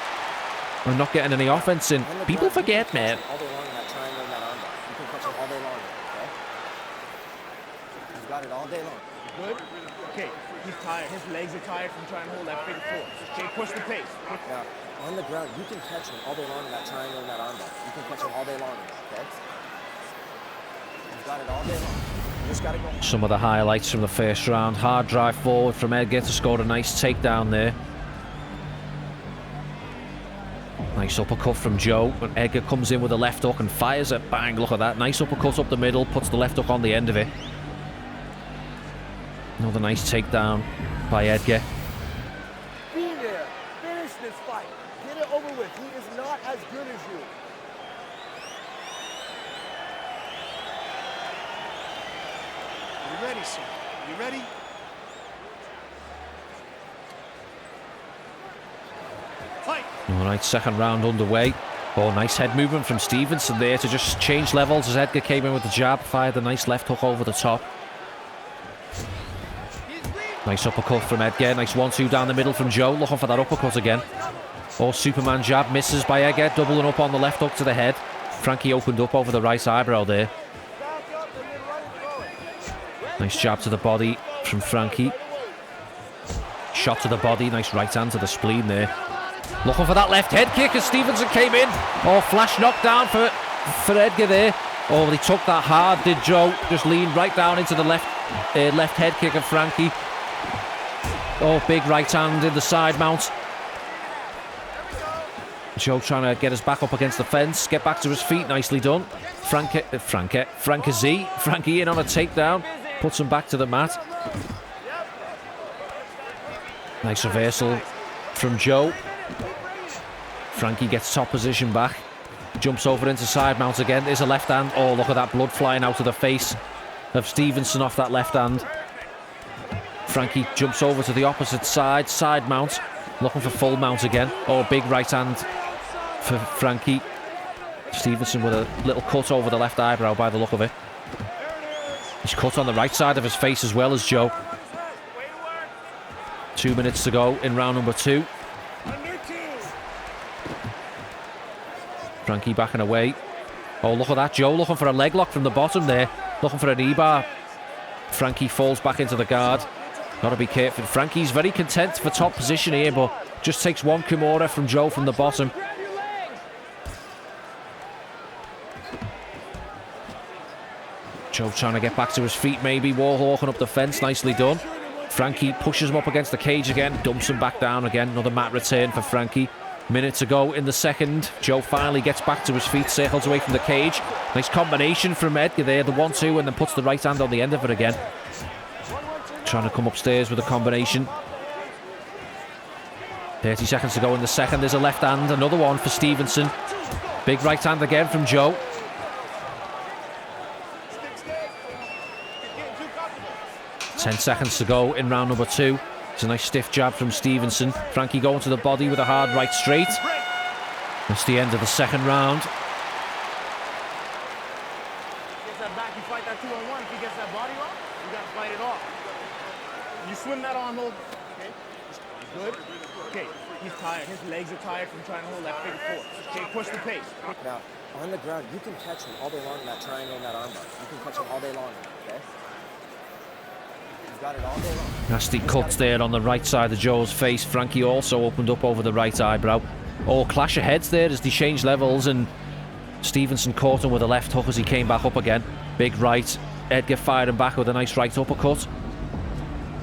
And not getting any offense in. People forget, man. All day long in that triangle and that armbar. You can catch him all day long, okay? He's got it all day long. Good? Okay, he's tired. His legs are tired from trying to hold that figure four. Okay, push the pace. Now, on the ground, you can catch him all day long in that triangle and that armbar. You can catch him all day long, okay? He's got it all day long. You just gotta go. Some of the highlights from the first round. Hard drive forward from Edgar to score a nice takedown there. Nice uppercut from Joe. And Edgar comes in with a left hook and fires it. Bang, look at that. Nice uppercut up the middle. Puts the left hook on the end of it. Another nice takedown by Edgar. Be there. Finish this fight. Get it over with. He is not as good as you. You ready, sir? You ready? Fight! All right, second round underway. Oh, nice head movement from Stevenson there to just change levels as Edgar came in with the jab. Fired a nice left hook over the top. Nice uppercut from Edgar. Nice 1-2 down the middle from Joe. Looking for that uppercut again. Oh, Superman jab misses by Edgar. Doubling up on the left hook to the head. Frankie opened up over the right eyebrow there. Nice jab to the body from Frankie. Shot to the body. Nice right hand to the spleen there. Looking for that left head kick as Stevenson came in. Oh, flash knockdown for Edgar there. Oh, he took that hard, did Joe. Just leaned right down into the left head kick of Frankie. Oh, big right hand in the side mount. Joe trying to get us back up against the fence. Get back to his feet. Nicely done. Frankie in on a takedown. Puts him back to the mat. Nice reversal from Joe. Frankie gets top position back. Jumps over into side mount again. There's a left hand. Oh, look at that blood flying out of the face of Stevenson off that left hand. Frankie jumps over to the opposite side. Side mount. Looking for full mount again. Oh, big right hand for Frankie. Stevenson with a little cut over the left eyebrow by the look of it. He's cut on the right side of his face as well as Joe. 2 minutes to go in round number 2. Frankie backing away. Oh, look at that. Joe looking for a leg lock from the bottom there. Looking for a knee bar. Frankie falls back into the guard. Got to be careful. Frankie's very content for top position here, but just takes one Kimura from Joe from the bottom. Joe trying to get back to his feet, maybe. Warhawking up the fence. Nicely done. Frankie pushes him up against the cage again. Dumps him back down again. Another mat return for Frankie. Minute to go in the second. Joe finally gets back to his feet, circles away from the cage. Nice combination from Edgar there, the 1-2, and then puts the right hand on the end of it again. Trying to come upstairs with a combination. 30 seconds to go in the second. There's a left hand, another one for Stevenson. Big right hand again from Joe. Ten seconds to go in round number 2. It's a nice stiff jab from Stevenson. Frankie going to the body with a hard right straight. That's the end of the second round. Gets that back, you fight that 2-on-1. If he gets that body lock, you gotta fight it off. You swim that arm hold. Okay, he's good. Okay, he's tired. His legs are tired from trying to hold that figure 4. Okay, push the pace. Now, on the ground, you can catch him all day long in that triangle and that armbar. You can catch him all day long, okay? You've got it all day long. Nasty cuts there on the right side of Joe's face. Frankie also opened up over the right eyebrow. Oh, clash of heads there as they changed levels, and Stevenson caught him with a left hook as he came back up again. Big right. Edgar fired him back with a nice right uppercut.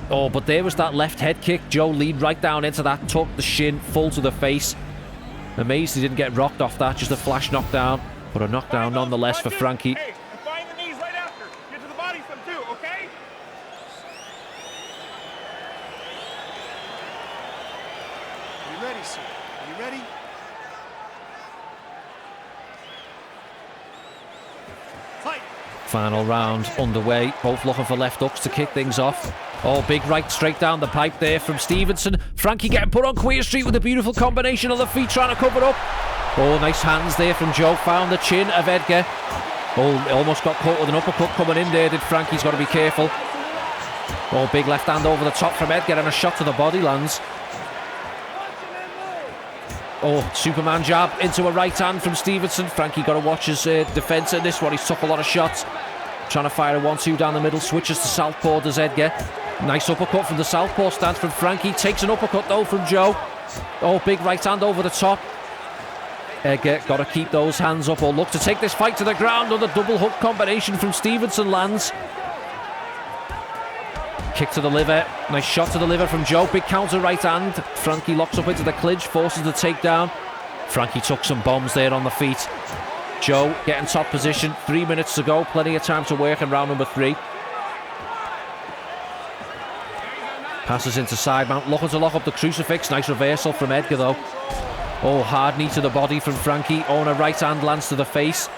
Oh, but there was that left head kick. Joe lead right down into that tuck, the shin, full to the face. Amazed he didn't get rocked off that, just a flash knockdown. But a knockdown nonetheless for Frankie. Hey, and find the knees right after. Get to the body some too, okay? Are you ready, sir? Are you ready? Fight! Final round underway. Both looking for left hooks to kick things off. Oh, big right straight down the pipe there from Stevenson. Frankie getting put on Queer Street with a beautiful combination of the feet, trying to cover up. Oh, nice hands there from Joe. Found the chin of Edgar. Oh, almost got caught with an uppercut coming in there, did Frankie. He's got to be careful. Oh, big left hand over the top from Edgar, and a shot to the body lands. Oh, Superman jab into a right hand from Stevenson. Frankie got to watch his defence in this one. He's took a lot of shots. Trying to fire a 1-2 down the middle. Switches to southpaw, does Edgar. Nice uppercut from the southpaw stance from Frankie. Takes an uppercut though from Joe. Oh, big right hand over the top. Edgar got to keep those hands up or look to take this fight to the ground. Another double hook combination from Stevenson lands. Kick to the liver. Nice shot to the liver from Joe. Big counter right hand. Frankie locks up into the clinch, forces the takedown. Frankie took some bombs there on the feet. Joe getting top position. 3 minutes to go. Plenty of time to work in round number 3. Passes into side mount. Looking to lock up the crucifix. Nice reversal from Edgar though. Oh, hard knee to the body from Frankie. Oh, and a right hand lands to the face.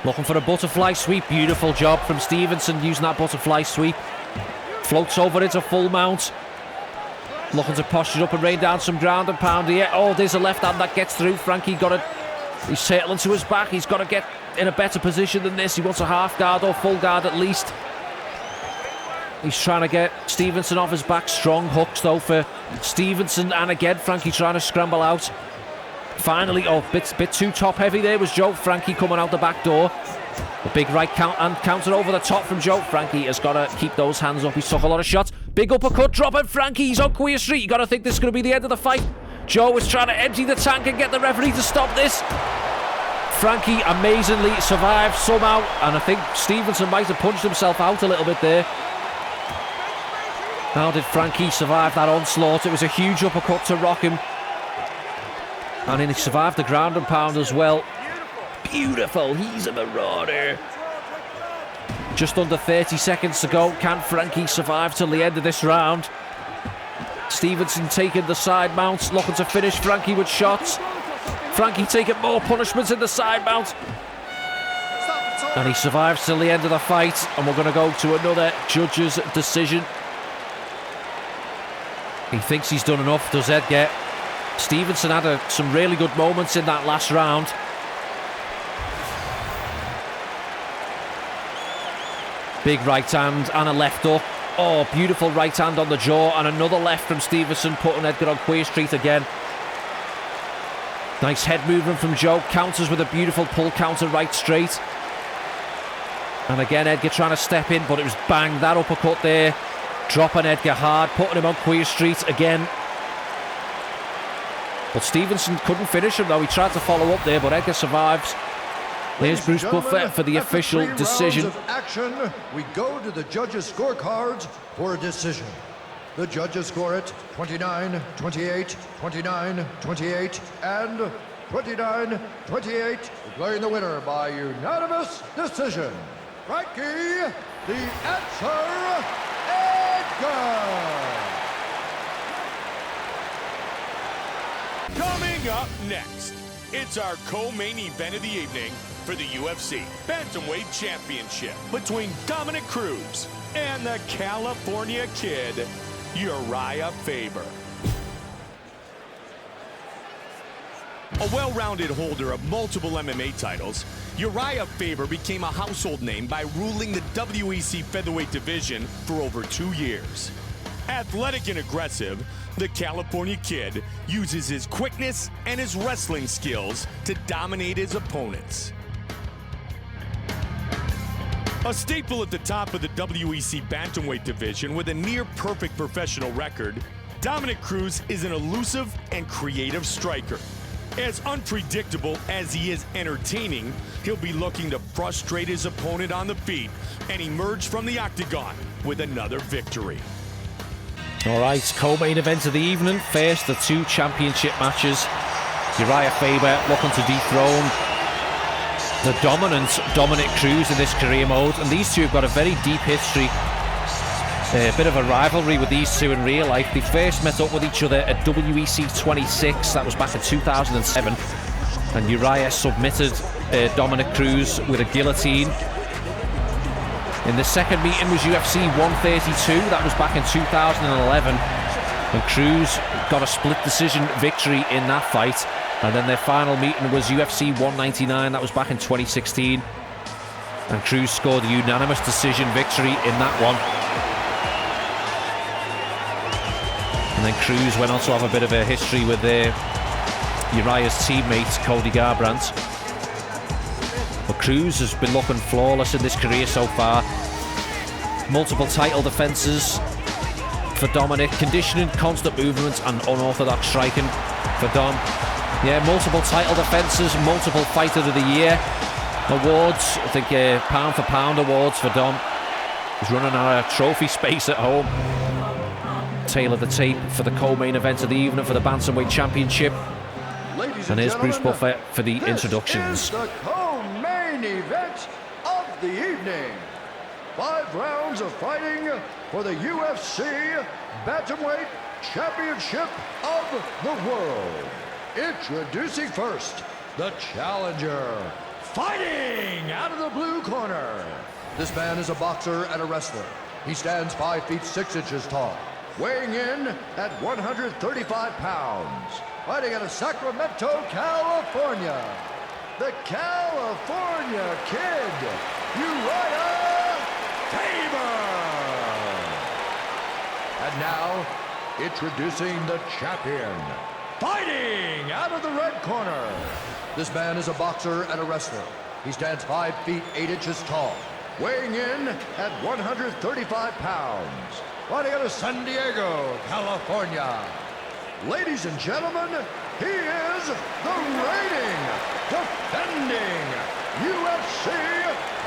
Looking for a butterfly sweep. Beautiful job from Stevenson using that butterfly sweep. Floats over into full mount. Looking to posture up and rain down some ground and pound here. Oh, there's a left hand that gets through. Frankie got it. He's settling to his back. He's got to get in a better position than this. He wants a half guard or full guard at least. He's trying to get Stevenson off his back. Strong hooks though for Stevenson. And again, Frankie trying to scramble out. Finally, oh, bit too top heavy there was Joe. Frankie coming out the back door. A big right count and counter over the top from Joe. Frankie has got to keep those hands up. He's took a lot of shots. Big uppercut dropping Frankie. He's on Queer Street. You got to think this is going to be the end of the fight. Joe is trying to empty the tank and get the referee to stop this. Frankie amazingly survived somehow, and I think Stevenson might have punched himself out a little bit there. How did Frankie survive that onslaught? It was a huge uppercut to rock him. And then he survived the ground and pound as well. Beautiful. He's a marauder. Just under 30 seconds to go. Can Frankie survive till the end of this round? Stevenson taking the side mounts, looking to finish Frankie with shots. Frankie taking more punishments in the side mount. And he survives till the end of the fight. And we're going to go to another judge's decision. He thinks he's done enough, does Edgar. Stevenson had some really good moments in that last round. Big right hand and a left up. Oh, beautiful right hand on the jaw, and another left from Stevenson, putting Edgar on Queer Street again. Nice head movement from Joe. Counters with a beautiful pull counter right straight. And again, Edgar trying to step in, but it was bang, that uppercut there. Dropping Edgar hard, putting him on Queer Street again. But Stevenson couldn't finish him, though. He tried to follow up there, but Edgar survives. Here's Bruce Buffer for the official decision. Of action, we go to the judges' scorecards for a decision. The judges score it 29-28, 29-28, and 29-28, declaring the winner by unanimous decision. Frankie, the answer, Edgar! Coming up next, it's our co-main event of the evening for the UFC Bantamweight Championship between Dominic Cruz and the California Kid, Uriah Faber. A well-rounded holder of multiple MMA titles, Uriah Faber became a household name by ruling the WEC featherweight division for over 2 years. Athletic and aggressive, the California Kid uses his quickness and his wrestling skills to dominate his opponents. A staple at the top of the WEC Bantamweight division with a near-perfect professional record, Dominic Cruz is an elusive and creative striker. As unpredictable as he is entertaining, he'll be looking to frustrate his opponent on the feet and emerge from the octagon with another victory. All right, co-main event of the evening. First, the two championship matches. Uriah Faber looking to dethrone the dominant Dominic Cruz in this career mode. And these two have got a very deep history. A bit of a rivalry with these two in real life. They first met up with each other at WEC 26. That was back in 2007. And Uriah submitted Dominic Cruz with a guillotine. In the second meeting was UFC 132. That was back in 2011. And Cruz got a split decision victory in that fight. And then their final meeting was UFC 199. That was back in 2016. And Cruz scored a unanimous decision victory in that one. And then Cruz went on to have a bit of a history with Uriah's teammate, Cody Garbrandt. But Cruz has been looking flawless in this career so far. Multiple title defences for Dominic. Conditioning, constant movement and unorthodox striking for Dom. Yeah, multiple title defences, multiple Fighter of the Year awards. I think pound for pound awards for Dom. He's running out of trophy space at home. Tail of the tape for the co-main event of the evening for the Bantamweight Championship. And here's Bruce Buffer for the introductions. Is the co-main event of the evening. 5 rounds of fighting for the UFC Bantamweight Championship of the world. Introducing first, the challenger, fighting out of the blue corner. This man is a boxer and a wrestler. He stands 5 feet 6 inches tall, weighing in at 135 pounds. Fighting out of Sacramento, California, the California Kid, Uriah Faber. And now, introducing the champion, fighting out of the red corner. This man is a boxer and a wrestler. He stands 5 feet 8 inches tall, weighing in at 135 pounds. Fighting out of San Diego, California. Ladies and gentlemen, he is the reigning, defending UFC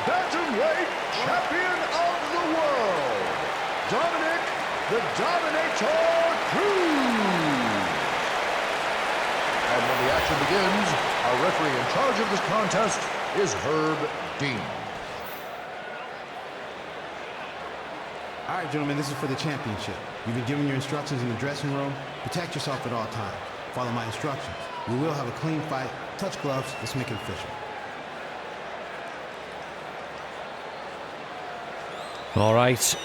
Bantamweight Champion of the world, Dominic the Dominator Cruz. And when the action begins, our referee in charge of this contest is Herb Dean. All right, gentlemen, this is for the championship. You've been given your instructions in the dressing room. Protect yourself at all times. Follow my instructions. We will have a clean fight. Touch gloves. Let's make it official. All right.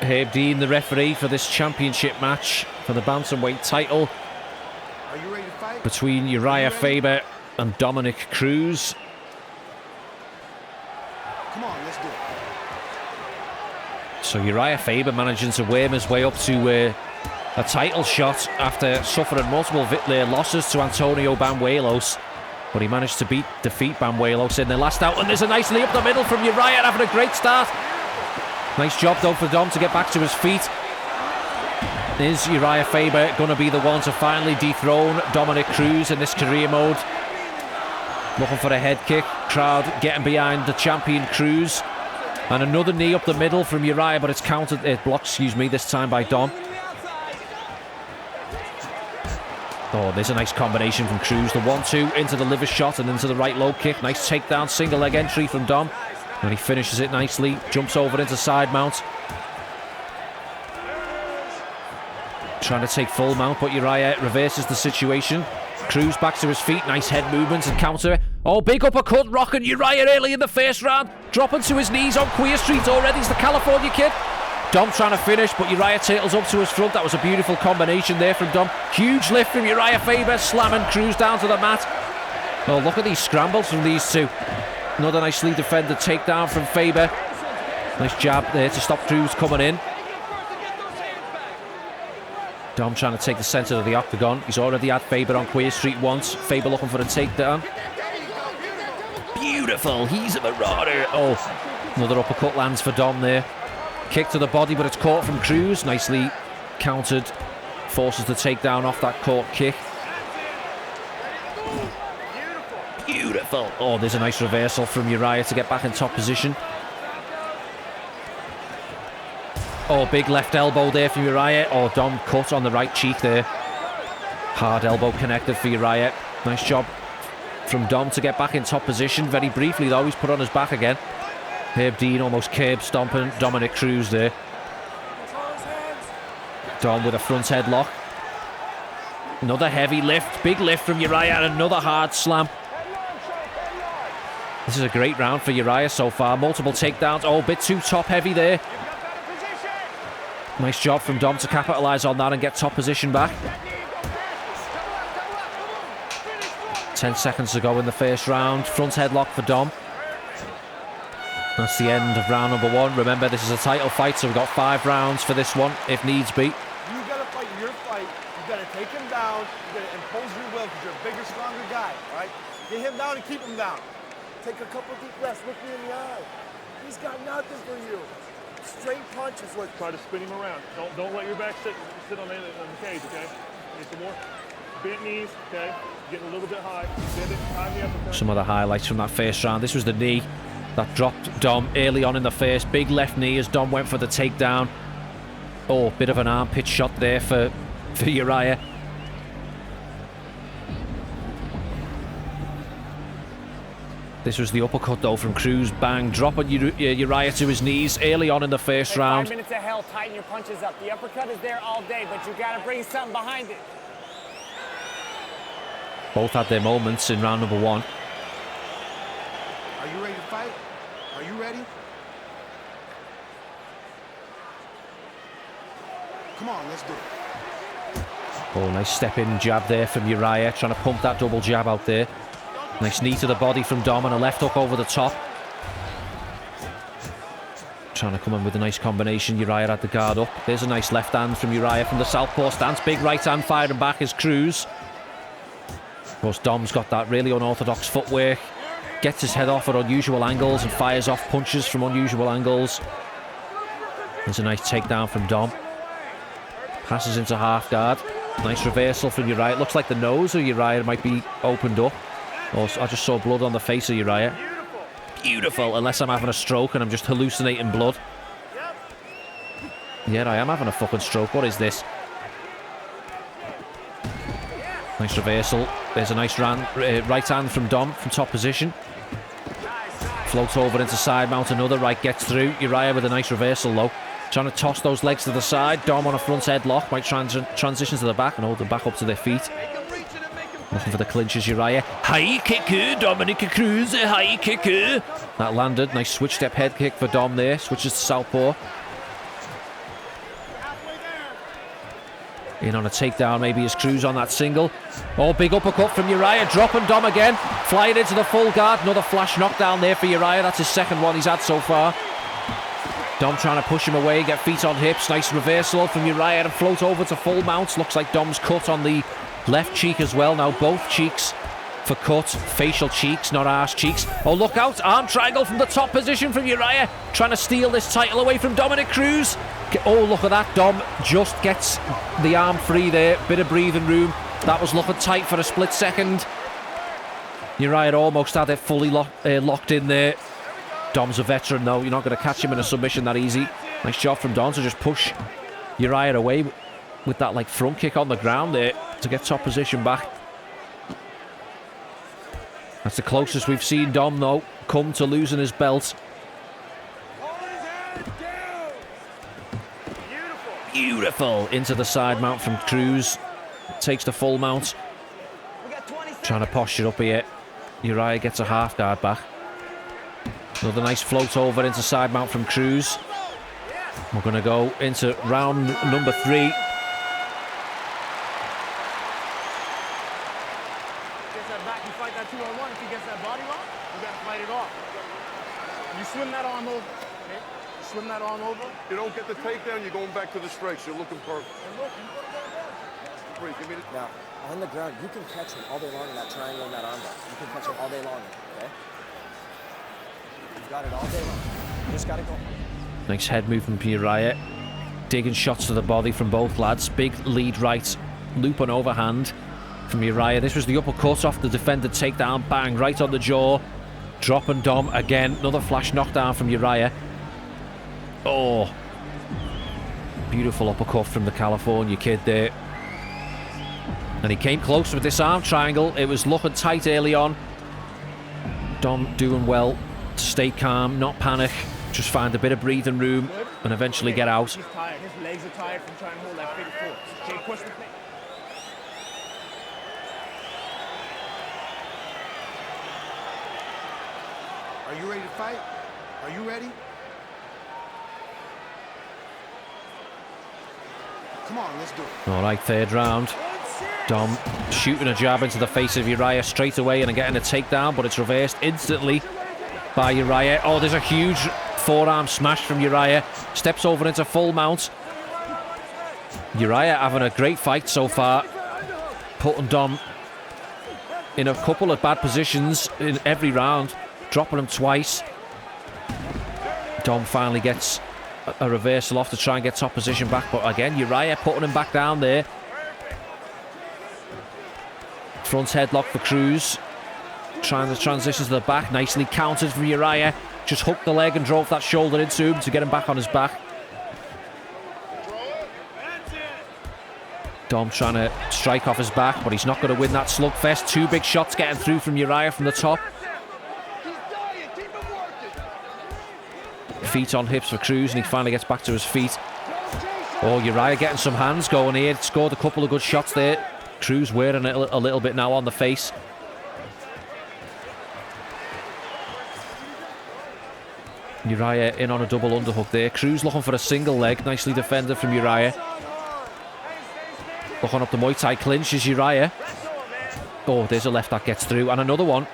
Herb Dean, the referee for this championship match for the Bantamweight title. Are you ready to fight? Between Uriah Faber and Dominic Cruz. Come on, let's do it. So Uriah Faber managing to worm his way up to a title shot after suffering multiple losses to Antonio Banuelos. But he managed to defeat Banuelos in the last out. And there's a nice knee up the middle from Uriah, having a great start. Nice job, though, for Dom to get back to his feet. Is Uriah Faber going to be the one to finally dethrone Dominic Cruz in this career mode? Looking for a head kick. Crowd getting behind the champion Cruz. And another knee up the middle from Uriah, but it's blocked, this time by Dom. Oh, there's a nice combination from Cruz. The 1-2 into the liver shot and into the right low kick. Nice takedown, single leg entry from Dom. And he finishes it nicely. Jumps over into side mount. Trying to take full mount, but Uriah reverses the situation. Cruz back to his feet. Nice head movement and counter. Oh, big uppercut, rocking Uriah early in the first round. Dropping to his knees on Queer Street already. It's the California Kid. Dom trying to finish, but Uriah tails up to his front. That was a beautiful combination there from Dom. Huge lift from Uriah Faber, slamming Cruz down to the mat. Oh, look at these scrambles from these two. Another nicely defended takedown from Faber. Nice jab there to stop Cruz coming in. Dom trying to take the centre of the octagon. He's already had Faber on Queer Street once. Faber looking for a takedown. Beautiful. He's a marauder. Oh, another uppercut lands for Dom there. Kick to the body, but it's caught from Cruz. Nicely countered. Forces the takedown off that caught kick. Beautiful. Oh, there's a nice reversal from Uriah to get back in top position. Oh, big left elbow there from Uriah. Oh, Dom cut on the right cheek there. Hard elbow connected for Uriah. Nice job from Dom to get back in top position. Very briefly, though, he's put on his back again. Herb Dean almost curb stomping Dominic Cruz there. Dom with a front headlock. Another heavy lift. Big lift from Uriah and another hard slam. This is a great round for Uriah so far. Multiple takedowns. Oh, a bit too top heavy there. Nice job from Dom to capitalise on that and get top position back. 10 seconds to go in the first round. Front headlock for Dom. That's the end of round number one. Remember, this is a title fight, so we've got 5 rounds for this one, if needs be. You gotta fight your fight. You gotta take him down. You gotta impose your will because you're a bigger, stronger guy, right? Get him down and keep him down. Take a couple deep breaths. Look me in the eye. He's got nothing for you. Straight punches. Try to spin him around. Don't let your back sit on the cage, okay? Need some more. Bent knees, okay? Getting a little bit high. Bend it, time the uppercut. Some of the highlights from that first round. This was the knee that dropped Dom early on in the first. Big left knee as Dom went for the takedown. Oh, bit of an armpit shot there for Uriah. This was the uppercut, though, from Cruz. Bang, dropping Uriah to his knees early on in the first round. 5 minutes of hell, tighten your punches up. The uppercut is there all day, but you got to bring something behind it. Both had their moments in round number one. Are you ready to fight? Are you ready? Come on, let's do it. Oh, nice step-in jab there from Uriah, trying to pump that double jab out there. Nice knee to the body from Dom and a left hook over the top. Trying to come in with a nice combination. Uriah had the guard up. There's a nice left hand from Uriah from the southpaw stance. Big right hand firing back is Cruz. Of course, Dom's got that really unorthodox footwork. Gets his head off at unusual angles and fires off punches from unusual angles. There's a nice takedown from Dom. Passes into half guard. Nice reversal from Uriah. It looks like the nose of Uriah might be opened up. Oh, I just saw blood on the face of Uriah. Beautiful, unless I'm having a stroke and I'm just hallucinating blood. Yeah, I am having a fucking stroke. What is this? Nice reversal. There's a nice right hand from Dom from top position. Floats over into side mount. Another right gets through. Uriah with a nice reversal, though. Trying to toss those legs to the side. Dom on a front headlock. Might transition to the back and hold them back up to their feet. Looking for the clinches, Uriah. High kick, Dominic Cruz, high kick. That landed. Nice switch step head kick for Dom there. Switches to southpaw. In on a takedown, maybe is Cruz on that single. Oh, big uppercut from Uriah. Dropping Dom again. Flying into the full guard. Another flash knockdown there for Uriah. That's his second one he's had so far. Dom trying to push him away, get feet on hips. Nice reversal from Uriah to float over to full mount. Looks like Dom's cut on the left cheek as well. Now both cheeks for cut. Facial cheeks, not arse cheeks. Oh, look out. Arm triangle from the top position from Uriah. Trying to steal this title away from Dominic Cruz. Oh, look at that. Dom just gets the arm free there. Bit of breathing room. That was looking tight for a split second. Uriah almost had it fully locked in there. Dom's a veteran, though. You're not going to catch him in a submission that easy. Nice job from Dom to just push Uriah away with that like front kick on the ground there to get top position back. That's the closest we've seen Dom, though, come to losing his belt. Beautiful. Into the side mount from Cruz. Takes the full mount. Trying to posture up here. Uriah gets a half guard back. Another nice float over into side mount from Cruz. We're going to go into round number 3. Gets that back, you fight that 2-on-1. If he gets that body lock, you got to fight it off. You swim that arm over. Okay? You swim that arm over. You don't get the takedown, you're going back to the strikes. You're looking perfect. Give me the... Now, on the ground, you can catch him all day long in that triangle and that armbar. You can catch him all day long, okay? You've got it all day long. You just got to go. Nice head movement from Uriah. Digging shots to the body from both lads. Big lead right. Loop on overhand from Uriah. This was the uppercut off the defender takedown. Bang, right on the jaw. Dropping Dom again. Another flash knockdown from Uriah. Oh. Beautiful uppercut from the California kid there. And he came close with this arm triangle. It was looking tight early on. Dom doing well to stay calm, not panic. Just find a bit of breathing room and eventually get out. He's tired. His legs are tired from trying to hold that figure four. Jay, push the thing. Are you ready to fight? Are you ready? Come on, let's do it. All right, third round. Dom shooting a jab into the face of Uriah straight away and getting a takedown, but it's reversed instantly by Uriah. Oh, there's a huge forearm smash from Uriah. Steps over into full mount. Uriah having a great fight so far. Putting Dom in a couple of bad positions in every round. Dropping him twice. Dom finally gets a reversal off to try and get top position back. But again, Uriah putting him back down there. Front headlock for Cruz. Trying to transition to the back. Nicely countered from Uriah. Just hooked the leg and drove that shoulder into him to get him back on his back. Dom trying to strike off his back, but he's not going to win that slugfest. Two big shots getting through from Uriah from the top. Feet on hips for Cruz, and he finally gets back to his feet. Oh, Uriah getting some hands going here. Scored a couple of good shots there. Cruz wearing it a little bit now on the face. Uriah in on a double underhook there. Cruz looking for a single leg. Nicely defended from Uriah. Looking up the Muay Thai clinch is Uriah. Oh, there's a left that gets through. And another one.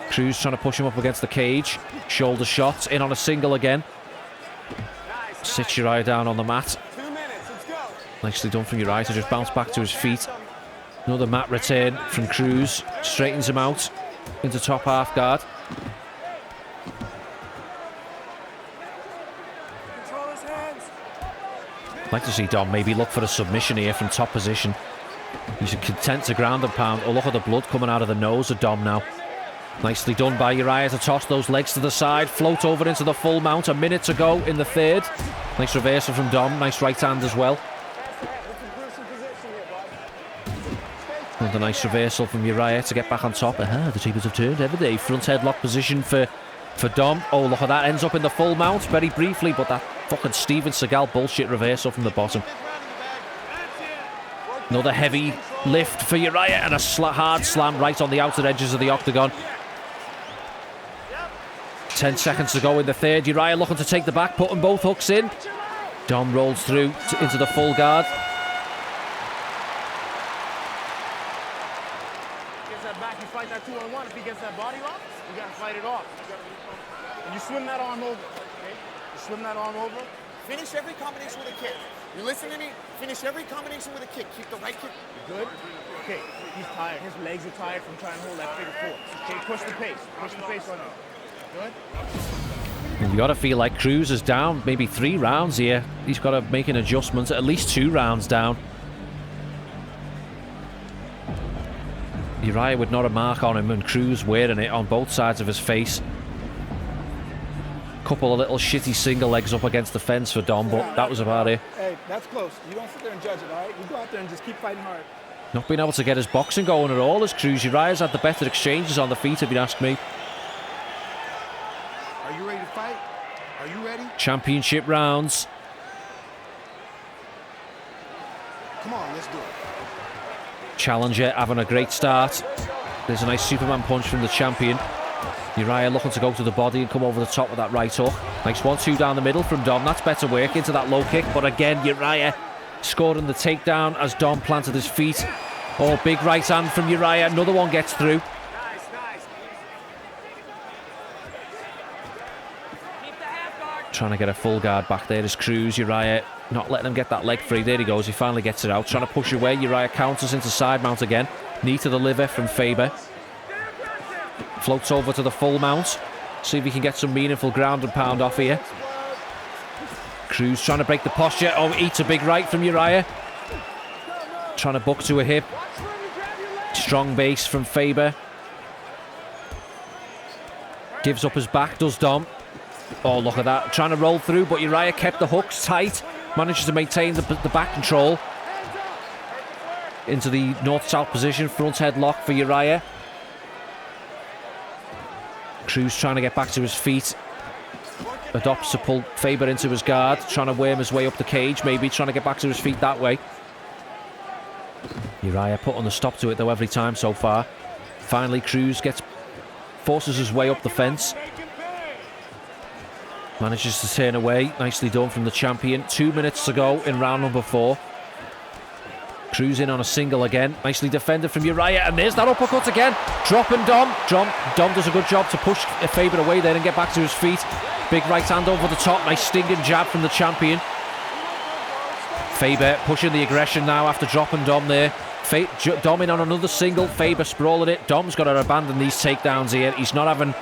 Cruz trying to push him up against the cage. Shoulder shots. In on a single again. Sits Uriah down on the mat. Nicely done from Uriah to just bounce back to his feet. Another mat return from Cruz. Straightens him out into top half guard. I'd like to see Dom maybe look for a submission here from top position. He's content to ground and pound. Oh, look at the blood coming out of the nose of Dom now. Nicely done by Uriah to toss those legs to the side. Float over into the full mount. A minute to go in the third. Nice reversal from Dom. Nice right hand as well. Another nice reversal from Uriah to get back on top. The tables have turned, haven't they? Front headlock position for Dom. Oh, look at that. Ends up in the full mount very briefly, but that fucking Steven Seagal bullshit reversal from the bottom. Another heavy lift for Uriah and a hard slam right on the outer edges of the octagon. 10 seconds to go in the third. Uriah looking to take the back, putting both hooks in. Dom rolls through into the full guard. Gets that back, you fight that 2-on-1. If he gets that body lock, you got to fight it off. And you swim that arm over, okay? You swim that arm over. Finish every combination with a kick. You listen to me? Finish every combination with a kick. Keep the right kick. You good? Okay, he's tired. His legs are tired from trying to hold that figure four. Okay, push the pace. Push the pace on him. Good? You got to feel like Cruz is down maybe 3 rounds here. He's got to make an adjustment, at least 2 rounds down. Uriah with not a mark on him, and Cruz wearing it on both sides of his face. Couple of little shitty single legs up against the fence for Dom, but that was about it. Hey, that's close. You don't sit there and judge it, all right? You go out there and just keep fighting hard. Not being able to get his boxing going at all as Cruz. Uriah's had the better exchanges on the feet, if you'd ask me. Are you ready to fight? Are you ready? Championship rounds. Come on, let's do it. Challenger having a great start. There's a nice Superman punch from the champion. Uriah looking to go to the body and come over the top with that right hook. Nice 1-2 down the middle from Dom. That's better work into that low kick. But again, Uriah scoring the takedown as Dom planted his feet. Oh, big right hand from Uriah. Another one gets through. Trying to get a full guard back there is Cruz. Uriah not letting him get that leg free. There he goes. He finally gets it out. Trying to push away. Uriah counters into side mount again. Knee to the liver from Faber. Floats over to the full mount. See if he can get some meaningful ground and pound off here. Cruz trying to break the posture. Oh, eats a big right from Uriah. Trying to buck to a hip. Strong base from Faber. Gives up his back, does Dom. Oh, look at that. Trying to roll through, but Uriah kept the hooks tight. Manages to maintain the back control. Into the north-south position. Front headlock for Uriah. Cruz trying to get back to his feet. Adopts to pull Faber into his guard. Trying to worm his way up the cage, maybe. Trying to get back to his feet that way. Uriah putting the stop to it, though, every time so far. Finally, Cruz forces his way up the fence. Manages to turn away. Nicely done from the champion. 2 minutes to go in round number 4. Cruz in on a single again. Nicely defended from Uriah. And there's that uppercut again. Dropping Dom. Dom does a good job to push Faber away there and get back to his feet. Big right hand over the top. Nice stinging jab from the champion. Faber pushing the aggression now after dropping Dom there. Dom in on another single. Faber sprawling it. Dom's got to abandon these takedowns here. He's not having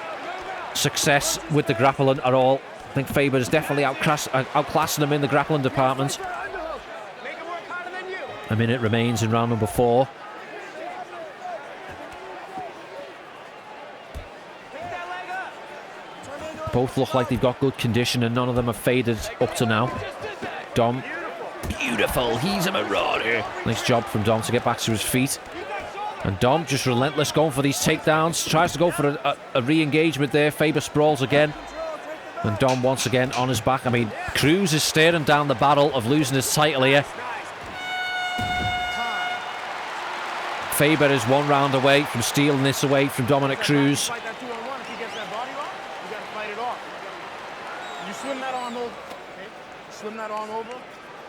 success with the grappling at all. I think Faber is definitely outclassing him in the grappling department. A minute remains in round number 4. Both look like they've got good condition and none of them have faded up to now. Dom, beautiful. He's a marauder. Nice job from Dom to get back to his feet. And Dom just relentless going for these takedowns. Tries to go for a re-engagement there. Faber sprawls again. And Dom once again on his back. I mean, Cruz is staring down the battle of losing his title here. Faber is 1 round away from stealing this away from Dominic Cruz. Fight that 2-on-1. If he gets that body lock, you got to fight it off. You swim that arm over. Okay? Swim that arm over.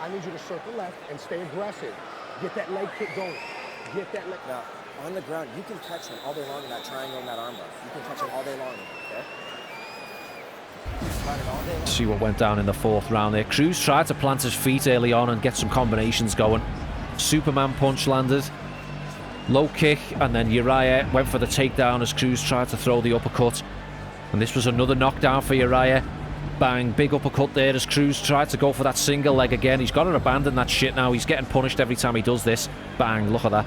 I need you to circle left and stay aggressive. Get that leg kick going. Get that leg. Now, on the ground, you can catch him all day long in that triangle and that armbar. You can catch him all day long, okay? Fight it all day long. See what went down in the 4th round there. Cruz tried to plant his feet early on and get some combinations going. Superman punch landed. Low kick, and then Uriah went for the takedown as Cruz tried to throw the uppercut. And this was another knockdown for Uriah. Bang, big uppercut there as Cruz tried to go for that single leg again. He's got to abandon that shit now. He's getting punished every time he does this. Bang, look at that.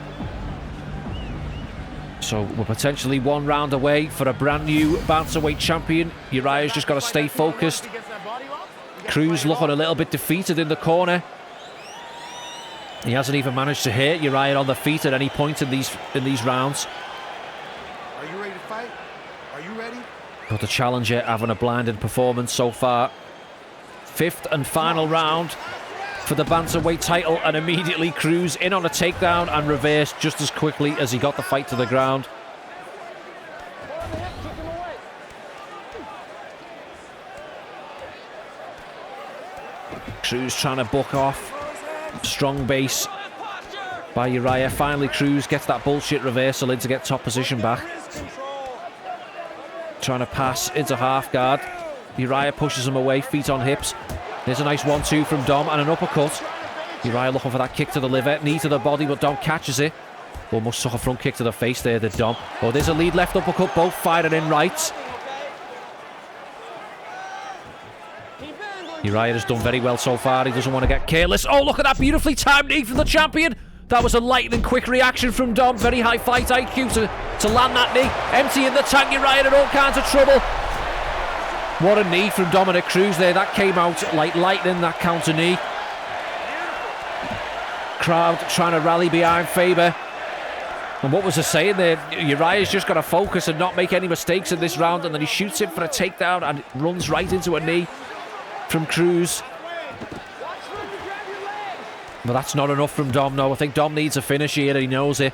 So we're potentially 1 round away for a brand new bantamweight champion. Uriah's just got to stay focused. Cruz looking a little bit defeated in the corner. He hasn't even managed to hit Uriah on the feet at any point in these rounds. Are you ready to fight? Are you ready? But the challenger having a blinding performance so far. 5th and final round for the bantamweight title, and immediately Cruz in on a takedown and reversed just as quickly as he got the fight to the ground. Cruz trying to buck off. Strong base by Uriah. Finally, Cruz gets that bullshit reversal in to get top position back. Trying to pass into half guard. Uriah pushes him away, feet on hips. There's a nice 1-2 from Dom and an uppercut. Uriah looking for that kick to the liver, knee to the body, but Dom catches it. Almost took a front kick to the face there, did Dom. Oh, there's a lead left uppercut, both firing in right. Uriah has done very well so far. He doesn't want to get careless. Oh, look at that beautifully timed knee from the champion. That was a lightning quick reaction from Dom. Very high fight IQ to land that knee. Empty in the tank. Uriah in all kinds of trouble. What a knee from Dominic Cruz there. That came out like lightning, that counter knee. Crowd trying to rally behind Faber. And what was I saying there? Uriah's just got to focus and not make any mistakes in this round, and then he shoots in for a takedown and runs right into a knee from Cruz. But that's not enough from Dom, no. I think Dom needs a finish here, and he knows it.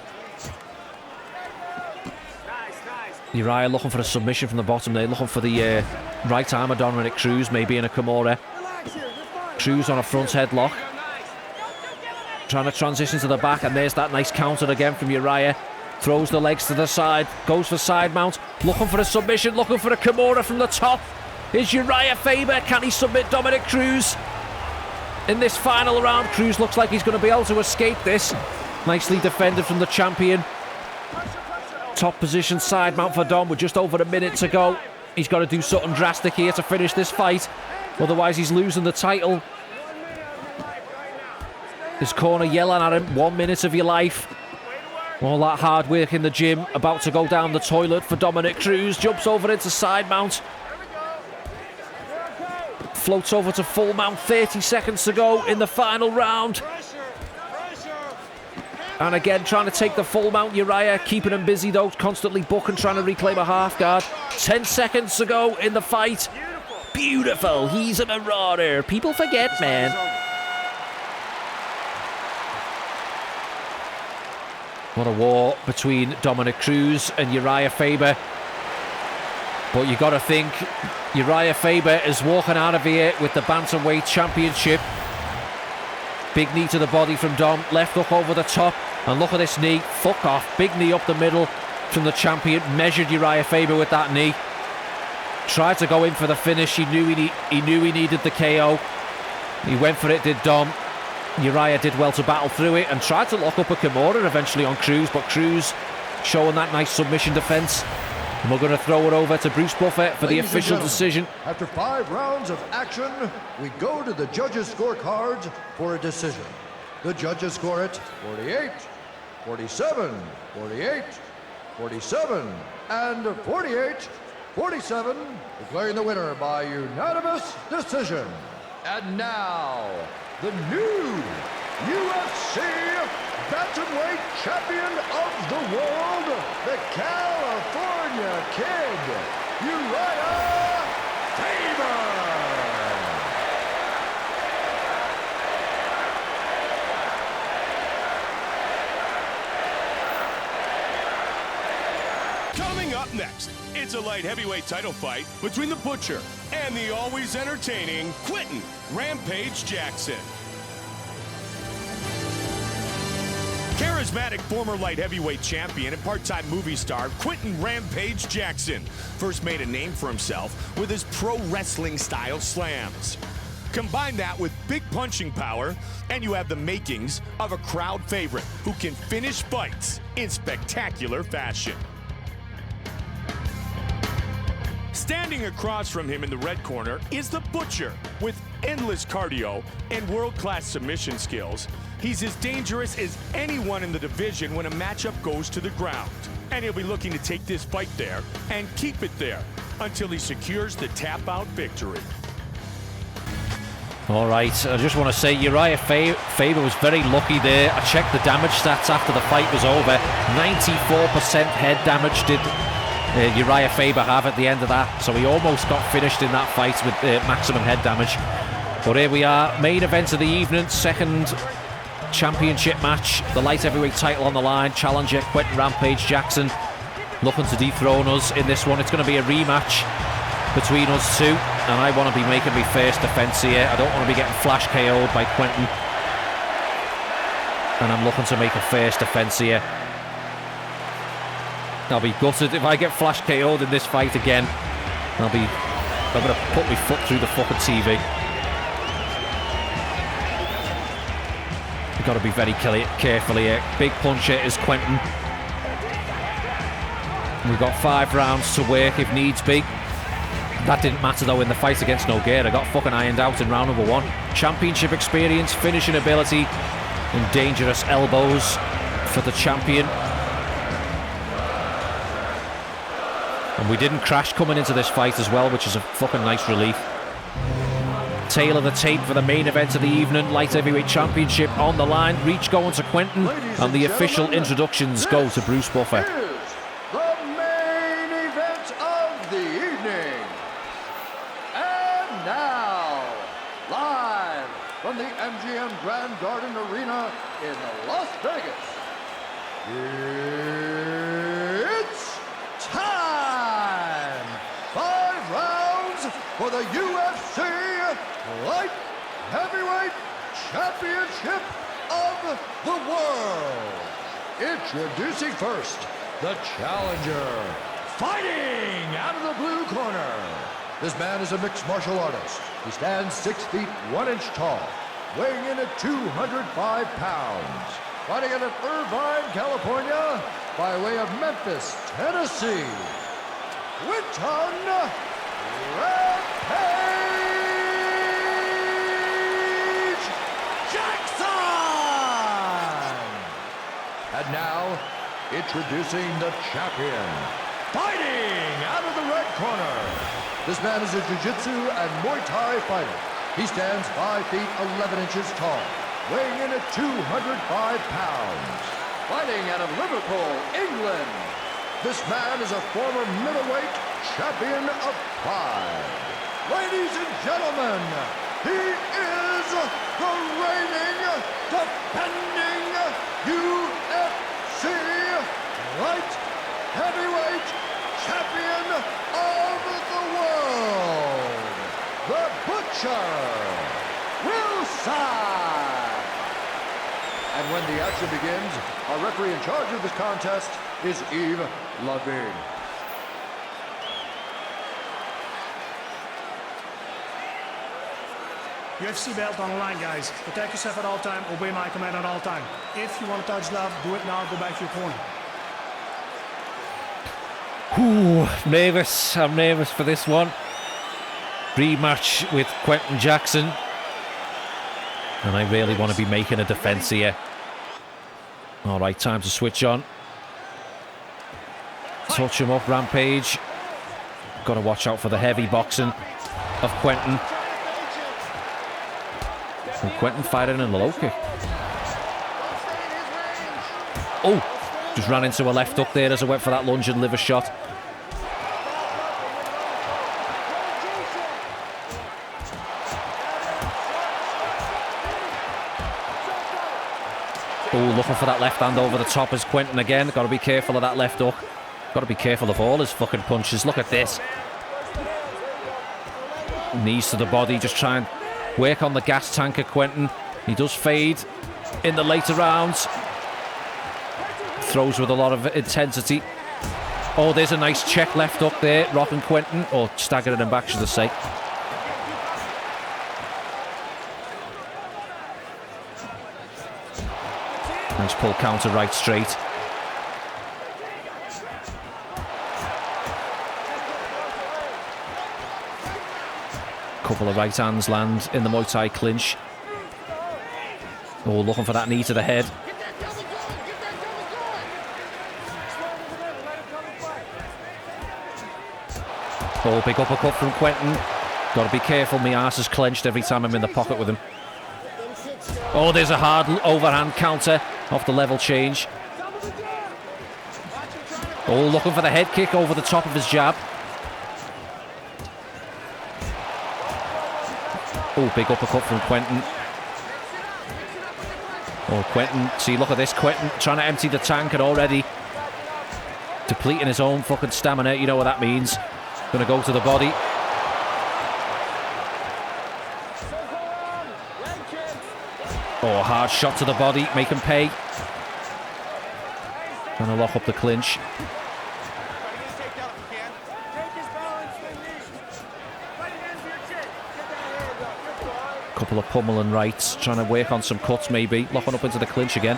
Uriah looking for a submission from the bottom there, looking for the right arm of Dominic Cruz, maybe in a Kimura. Cruz on a front headlock. Trying to transition to the back, and there's that nice counter again from Uriah. Throws the legs to the side, goes for side mount, looking for a submission, looking for a Kimura from the top. Is Uriah Faber, can he submit Dominic Cruz? In this final round, Cruz looks like he's going to be able to escape this. Nicely defended from the champion. Top position side mount for Dom with just over a minute to go. He's got to do something drastic here to finish this fight. Otherwise he's losing the title. His corner yelling at him, 1 minute of your life. All that hard work in the gym about to go down the toilet for Dominic Cruz. Jumps over into side mount. Floats over to full mount, 30 seconds to go in the final round. And again, trying to take the full mount. Uriah keeping him busy though, constantly booking, trying to reclaim a half guard. 10 seconds to go in the fight. Beautiful, he's a marauder. People forget, man. What a war between Dominic Cruz and Uriah Faber. But you got to think Uriah Faber is walking out of here with the Bantamweight Championship. Big knee to the body from Dom. Left hook over the top. And look at this knee. Fuck off. Big knee up the middle from the champion. Measured Uriah Faber with that knee. Tried to go in for the finish. He knew he needed the KO. He went for it, did Dom. Uriah did well to battle through it and tried to lock up a Kimura eventually on Cruz. But Cruz showing that nice submission defense. And we're going to throw it over to Bruce Buffer for the official decision. After 5 rounds of action, we go to the judges' scorecards for a decision. The judges score it 48, 47, 48, 47, and 48, 47, declaring the winner by unanimous decision. And now, the new UFC Bantamweight Champion of the World, the California Kid, Uriah Faber. Coming up next, it's a light heavyweight title fight between the Butcher and the always entertaining Quentin Rampage Jackson. Charismatic former light heavyweight champion and part-time movie star Quentin Rampage Jackson first made a name for himself with his pro wrestling style slams. Combine that with big punching power and you have the makings of a crowd favorite who can finish fights in spectacular fashion. Standing across from him in the red corner is the Butcher. With endless cardio and world-class submission skills, he's as dangerous as anyone in the division when a matchup goes to the ground. And he'll be looking to take this fight there and keep it there until he secures the tap-out victory. All right, I just want to say Uriah Faber was very lucky there. I checked the damage stats after the fight was over. 94% head damage did Uriah Faber have at the end of that, so he almost got finished in that fight with maximum head damage. But here we are, main event of the evening, second championship match, the light heavyweight title on the line. Challenger Quentin Rampage Jackson looking to dethrone us in this one. It's going to be a rematch between us two, and I want to be making my first defense here. I don't want to be getting flash KO'd by Quentin, and I'm looking to make a first defense here. I'll be gutted if I get flash KO'd in this fight again. I'll be I'm going to put my foot through the fucking TV. We've got to be very careful here. Big puncher is Quentin. We've got 5 rounds to work if needs be. That didn't matter though in the fight against Nogueira. Got fucking ironed out in round number 1. Championship experience, finishing ability, and dangerous elbows for the champion. And we didn't crash coming into this fight as well, which is a fucking nice relief. Tail of the tape for the main event of the evening. Light heavyweight championship on the line. Reach going to Quentin, and the official introductions go to Bruce Buffer. The main event of the evening. And now, live from the MGM Grand Garden Arena in Las Vegas, it's time! 5 rounds for the UFC Light Heavyweight Championship of the world. Introducing first, the challenger, fighting out of the blue corner. This man is a mixed martial artist. He stands 6 feet 1 inch tall, weighing in at 205 pounds. Fighting out of Irvine, California, by way of Memphis, Tennessee, Winton Rampage Jackson! And now, introducing the champion, fighting out of the red corner. This man is a jiu-jitsu and Muay Thai fighter. He stands 5 feet 11 inches tall, weighing in at 205 pounds. Fighting out of Liverpool, England, this man is a former middleweight champion of Pride. Ladies and gentlemen, he is the reigning, defending UFC Light Heavyweight Champion of the world, the Butcher, Wilson. And when the action begins, our referee in charge of this contest is Yves Lavigne. UFC belt on the line, guys. Protect yourself at all time. Obey my command at all time. If you want to touch glove, do it now. Go back to your corner. Ooh, nervous. I'm nervous for this one. Rematch with Quentin Jackson. And I really want to be making a defense here. All right, time to switch on. Touch him up, Rampage. Got to watch out for the heavy boxing of Quentin. And Quentin fighting in the low kick. Oh, just ran into a left hook there as I went for that lunge and liver shot. Oh, looking for that left hand over the top is Quentin again. Got to be careful of that left hook. Got to be careful of all his fucking punches. Look at this. Knees to the body, just try and work on the gas tank of Quentin. He does fade in the later rounds. Throws with a lot of intensity. Oh, there's a nice check left hook there, rocking Quentin, or staggering him back, should I say. Nice pull counter right straight. Couple of right hands land in the Muay Thai clinch. Oh, looking for that knee to the head. Oh, big uppercut from Quentin. Got to be careful, my arse is clenched every time I'm in the pocket with him. Oh, there's a hard overhand counter off the level change. Oh, looking for the head kick over the top of his jab. Oh, big uppercut from Quentin. Oh, Quentin, see, look at this. Quentin trying to empty the tank and already depleting his own fucking stamina. You know what that means. Gonna go to the body. Oh, hard shot to the body, make him pay. Gonna lock up the clinch. Couple of pummeling rights, trying to work on some cuts maybe. Locking up into the clinch again.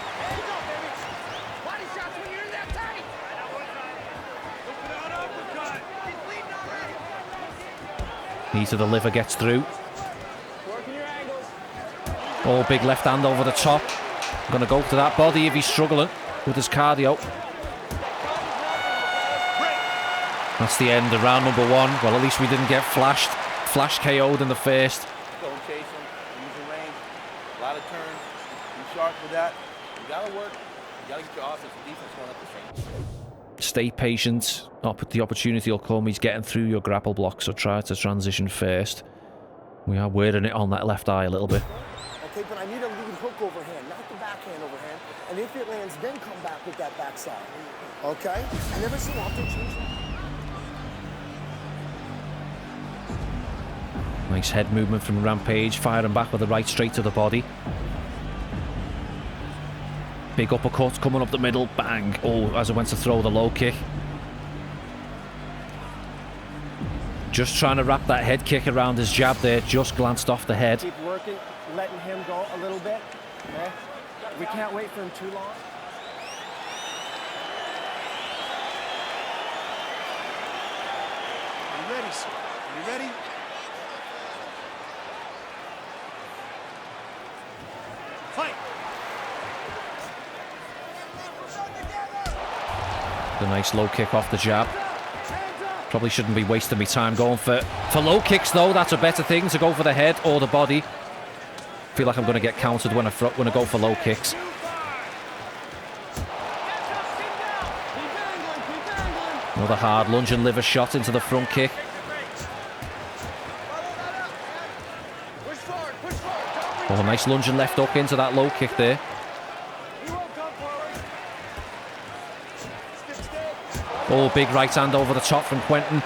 Knee to the liver gets through. Oh, big left hand over the top. Going to go to that body if he's struggling with his cardio. That's the end of round number 1. Well, at least we didn't get flash KO'd in the first. Don't chase him. Use your range. A lot of turns. Be sharp with that. You gotta work. You gotta get your offense and defense going at the same time. Stay patient. The opportunity will come. He's getting through your grapple block, so try to transition first. We are wearing it on that left eye a little bit. Okay, but I need a lead hook overhand, not the backhand overhand. And if it lands, then come back with that backside. Okay? And every so often change that. Nice head movement from Rampage, firing back with the right straight to the body. Big uppercut coming up the middle, bang. Oh, as I went to throw the low kick. Just trying to wrap that head kick around his jab there, just glanced off the head. Keep working, letting him go a little bit. Okay? We can't wait for him too long. Are you ready, sir? Are you ready? Fight! The nice low kick off the jab. Probably shouldn't be wasting my time going for low kicks though. That's a better thing, to go for the head or the body. Feel like I'm going to get countered when I go for low kicks. Another hard lunging liver shot into the front kick. Oh, nice lunging left hook into that low kick there. Oh, big right hand over the top from Quentin.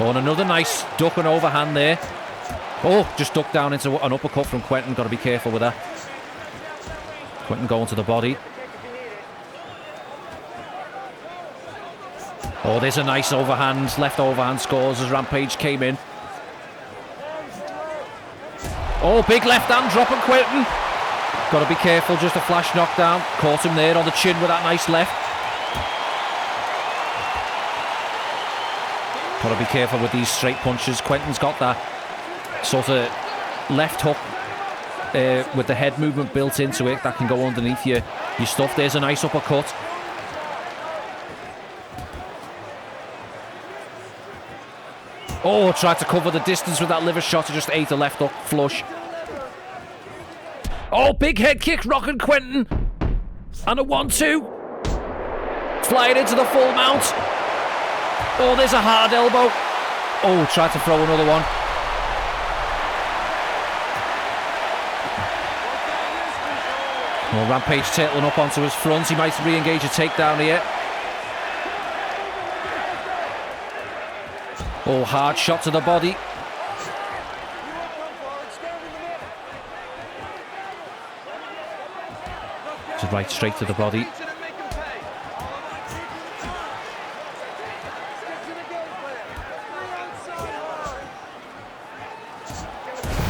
Oh, and another nice duck and overhand there. Oh, just ducked down into an uppercut from Quentin. Got to be careful with that. Quentin going to the body. Oh, there's a nice overhand. Left overhand scores as Rampage came in. Oh, big left hand dropping Quentin. Got to be careful, just a flash knockdown. Caught him there on the chin with that nice left. Got to be careful with these straight punches. Quentin's got that sort of left hook with the head movement built into it that can go underneath your stuff. There's a nice uppercut. Oh, tried to cover the distance with that liver shot. He just ate a left hook flush. Oh, big head kick, rocking Quentin. And a 1-2. Flying into the full mount. Oh, there's a hard elbow. Oh, tried to throw another one. Oh, Rampage turtling up onto his front. He might re-engage a takedown here. Oh, hard shot to the body. Just right straight to the body.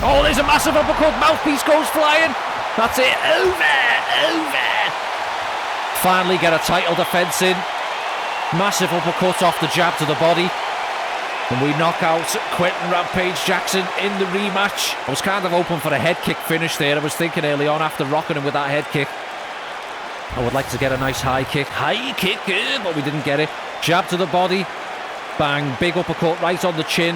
Oh, there's a massive uppercut. Mouthpiece goes flying. That's it. Over. Finally get a title defense in. Massive uppercut off the jab to the body. And we knock out Quentin Rampage Jackson in the rematch. I was kind of open for a head kick finish there. I was thinking early on after rocking him with that head kick. I would like to get a nice high kick, but we didn't get it. Jab to the body, bang, big uppercut right on the chin.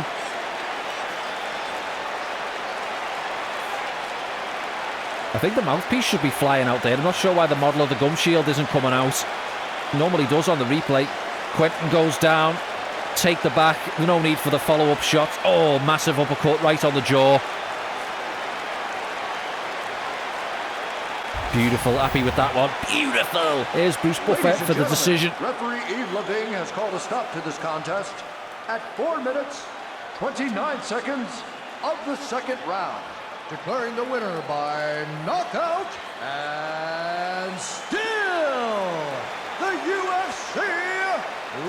I think the mouthpiece should be flying out there. I'm not sure why the model of the gum shield isn't coming out. Normally does on the replay. Quentin goes down, take the back, no need for the follow-up shot. Oh, massive uppercut right on the jaw. Beautiful, happy with that one. Beautiful. Here's Bruce Buffett for the decision. Referee Yves Leving has called a stop to this contest at 4 minutes, 29 seconds of the second round, declaring the winner by knockout and still the UFC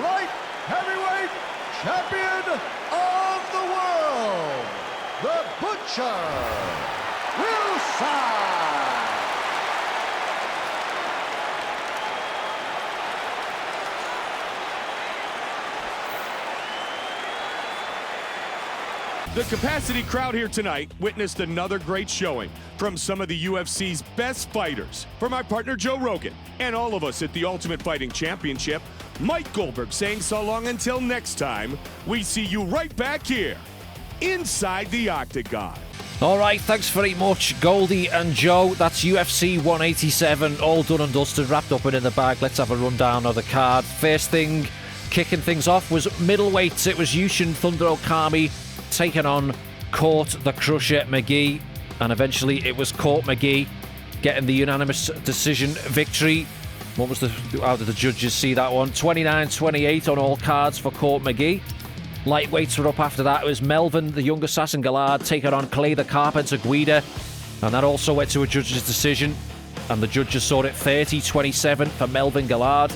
Light Heavyweight Champion of the World, the Butcher, Wilson. The capacity crowd here tonight witnessed another great showing from some of the UFC's best fighters. For my partner Joe Rogan and all of us at the Ultimate Fighting Championship, Mike Goldberg saying so long until next time. We see you right back here inside the Octagon. All right, thanks very much, Goldie and Joe. That's UFC 187, all done and dusted, wrapped up and in the bag. Let's have a rundown of the card. First thing, kicking things off, was middleweights. It was Yushin Thunder Okami taking on Court the Crusher McGee, and eventually it was Court McGee getting the unanimous decision victory. How did the judges see that one? 29-28 on all cards for Court McGee. Lightweights were up after that. It was Melvin, the young assassin Gallard, taking on Clay the Carpenter Guida, and that also went to a judge's decision, and the judges saw it 30-27 for Melvin Gallard.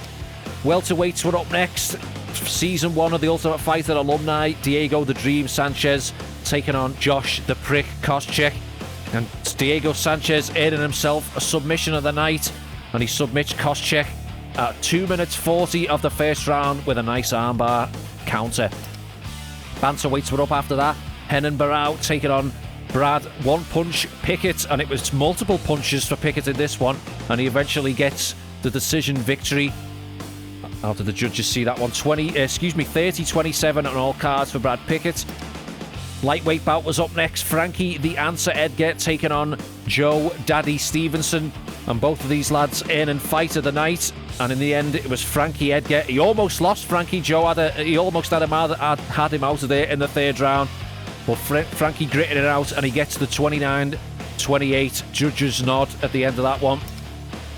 Welterweights were up next. Season 1 of the Ultimate Fighter alumni, Diego the Dream Sanchez taking on Josh the Prick Koscheck, and Diego Sanchez earning himself a submission of the night, and he submits Koscheck at 2 minutes 40 of the first round with a nice armbar counter. Bantamweights were up after that. Henan Barao taking on Brad One Punch Pickett, and it was multiple punches for Pickett in this one, and he eventually gets the decision victory. How did the judges see that one? 30-27 on all cards for Brad Pickett. Lightweight bout was up next. Frankie the Answer Edgar taking on Joe Daddy Stevenson, and both of these lads earning fight of the night, and in the end it was Frankie Edgar. He almost lost. Frankie Joe he almost had him out of there in the third round, but Frankie gritted it out, and he gets the 29-28 judges nod at the end of that one.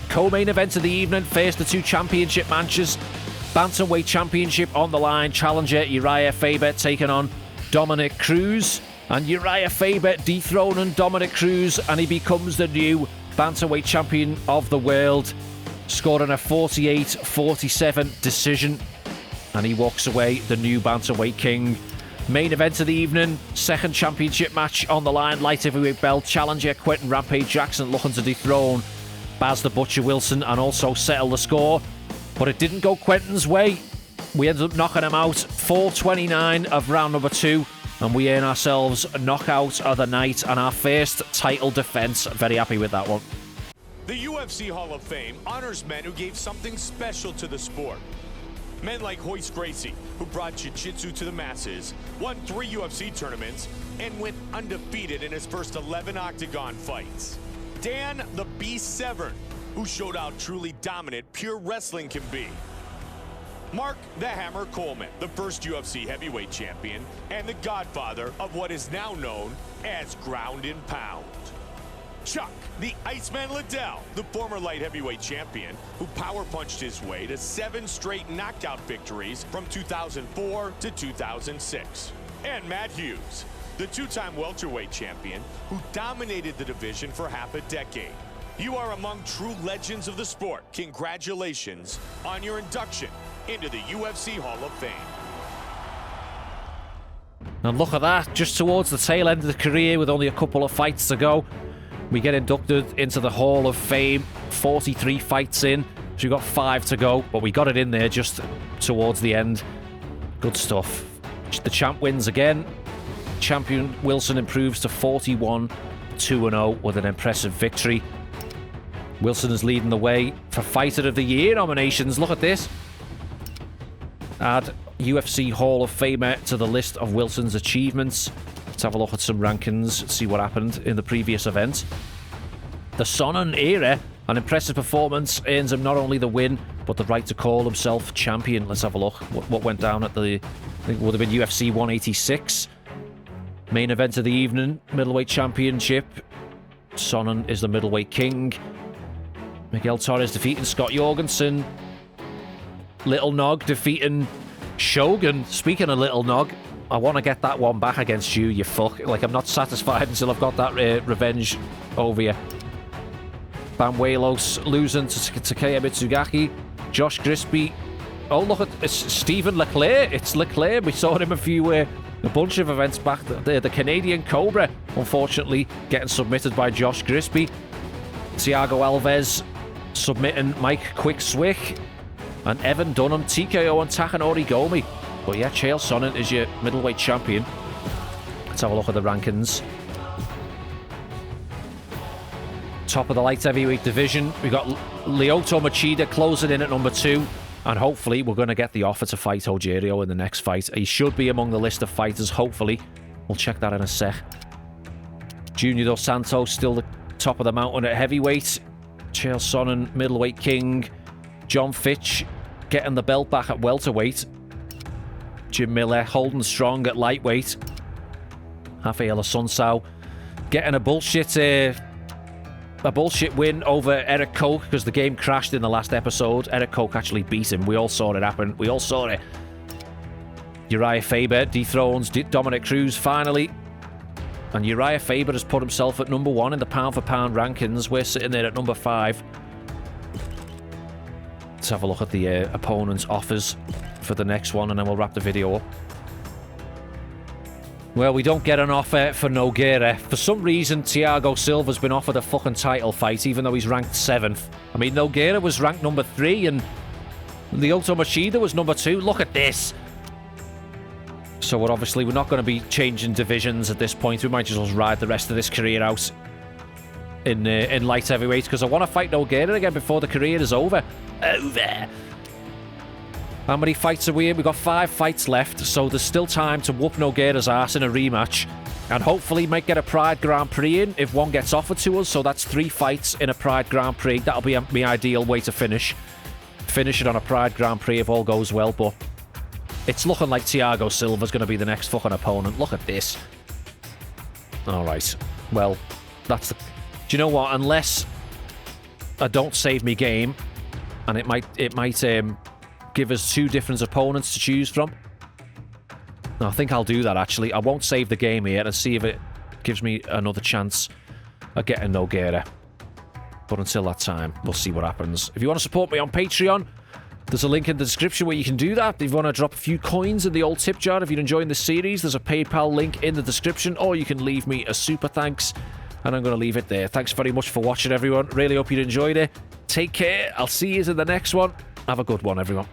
Co-main event of the evening, first the two championship matches. Bantamweight championship on the line. Challenger Uriah Faber taking on Dominic Cruz, and Uriah Faber dethroning Dominic Cruz, and he becomes the new Bantamweight champion of the world, scoring a 48-47 decision, and he walks away the new Bantamweight king. Main event of the evening, second championship match on the line. Light heavyweight belt. Challenger Quentin Rampage Jackson looking to dethrone Baz the Butcher Wilson and also settle the score, but it didn't go Quentin's way. We ended up knocking him out 4:29 of round number 2, and we earn ourselves a knockout of the night and our first title defense. Very happy with that one. The UFC Hall of Fame honors men who gave something special to the sport. Men like Royce Gracie, who brought jiu-jitsu to the masses, won 3 UFC tournaments, and went undefeated in his first 11 octagon fights. Dan the Beast Severn, who showed how truly dominant pure wrestling can be. Mark the Hammer Coleman, the first UFC heavyweight champion and the godfather of what is now known as ground and pound. Chuck the Iceman Liddell, the former light heavyweight champion who power punched his way to 7 straight knockout victories from 2004 to 2006. And Matt Hughes, the 2-time welterweight champion who dominated the division for half a decade. You are among true legends of the sport. Congratulations on your induction into the UFC Hall of Fame. And look at that, just towards the tail end of the career with only a couple of fights to go, we get inducted into the Hall of Fame. 43 fights in, so we've got 5 to go, but we got it in there just towards the end. Good stuff. The champ wins again. Champion Wilson improves to 41-2-0 with an impressive victory. Wilson is leading the way for Fighter of the Year nominations. Look at this. Add UFC Hall of Famer to the list of Wilson's achievements. Let's have a look at some rankings, see what happened in the previous event. The Sonnen era, an impressive performance, earns him not only the win, but the right to call himself champion. Let's have a look what went down at the, I think it would have been UFC 186. Main event of the evening, middleweight championship. Sonnen is the middleweight king. Miguel Torres defeating Scott Jorgensen. Little Nog defeating Shogun. Speaking of Little Nog, I want to get that one back against you, you fuck. Like, I'm not satisfied until I've got that revenge over you. Banuelos losing to Takeya Mitsugaki. Josh Grisby. Oh, look at it's Stephen Leclerc. It's Leclerc. We saw him a few A bunch of events back there. The Canadian Cobra, unfortunately, getting submitted by Josh Grisby. Thiago Alves submitting Mike Quick Swick. And Evan Dunham, TKO and Takanori Gomi. But yeah, Chael Sonnen is your middleweight champion. Let's have a look at the rankings. Top of the light heavyweight division. We've got Lyoto Machida closing in at number 2. And hopefully we're going to get the offer to fight Rogerio in the next fight. He should be among the list of fighters, hopefully. We'll check that in a sec. Junior Dos Santos still the top of the mountain at heavyweight. Chael Sonnen, middleweight king. John Fitch getting the belt back at welterweight. Jim Miller holding strong at lightweight. Rafael Assunção getting a bullshit win over Eric Koch because the game crashed in the last episode. Eric Koch actually beat him. We all saw it happen. We all saw it. Uriah Faber dethrones Dominic Cruz finally. And Uriah Faber has put himself at number 1 in the pound-for-pound rankings. We're sitting there at number 5. Let's have a look at the opponent's offers for the next one, and then we'll wrap the video up. Well, we don't get an offer for Nogueira. For some reason, Thiago Silva's been offered a fucking title fight, even though he's ranked 7th. I mean, Nogueira was ranked number 3, and Lyoto Machida was number 2. Look at this. So we're not going to be changing divisions at this point. We might just ride the rest of this career out in light heavyweight, because I want to fight Nogueira again before the career is over. How many fights are we in? We've got 5 fights left, so there's still time to whoop Nogueira's ass in a rematch. And hopefully might get a Pride Grand Prix in if one gets offered to us. So that's 3 fights in a Pride Grand Prix. That'll be my ideal way to finish. Finish it on a Pride Grand Prix if all goes well, but it's looking like Thiago Silva's going to be the next fucking opponent. Look at this. Alright. Well, that's the... Do you know what? Unless I don't save me game, and it might give us 2 different opponents to choose from. No, I think I'll do that, actually. I won't save the game here and see if it gives me another chance of getting Nogueira. But until that time, we'll see what happens. If you want to support me on Patreon, there's a link in the description where you can do that. If you want to drop a few coins in the old tip jar, if you're enjoying this series, there's a PayPal link in the description, or you can leave me a super thanks, and I'm going to leave it there. Thanks very much for watching, everyone. Really hope you enjoyed it. Take care. I'll see you in the next one. Have a good one, everyone.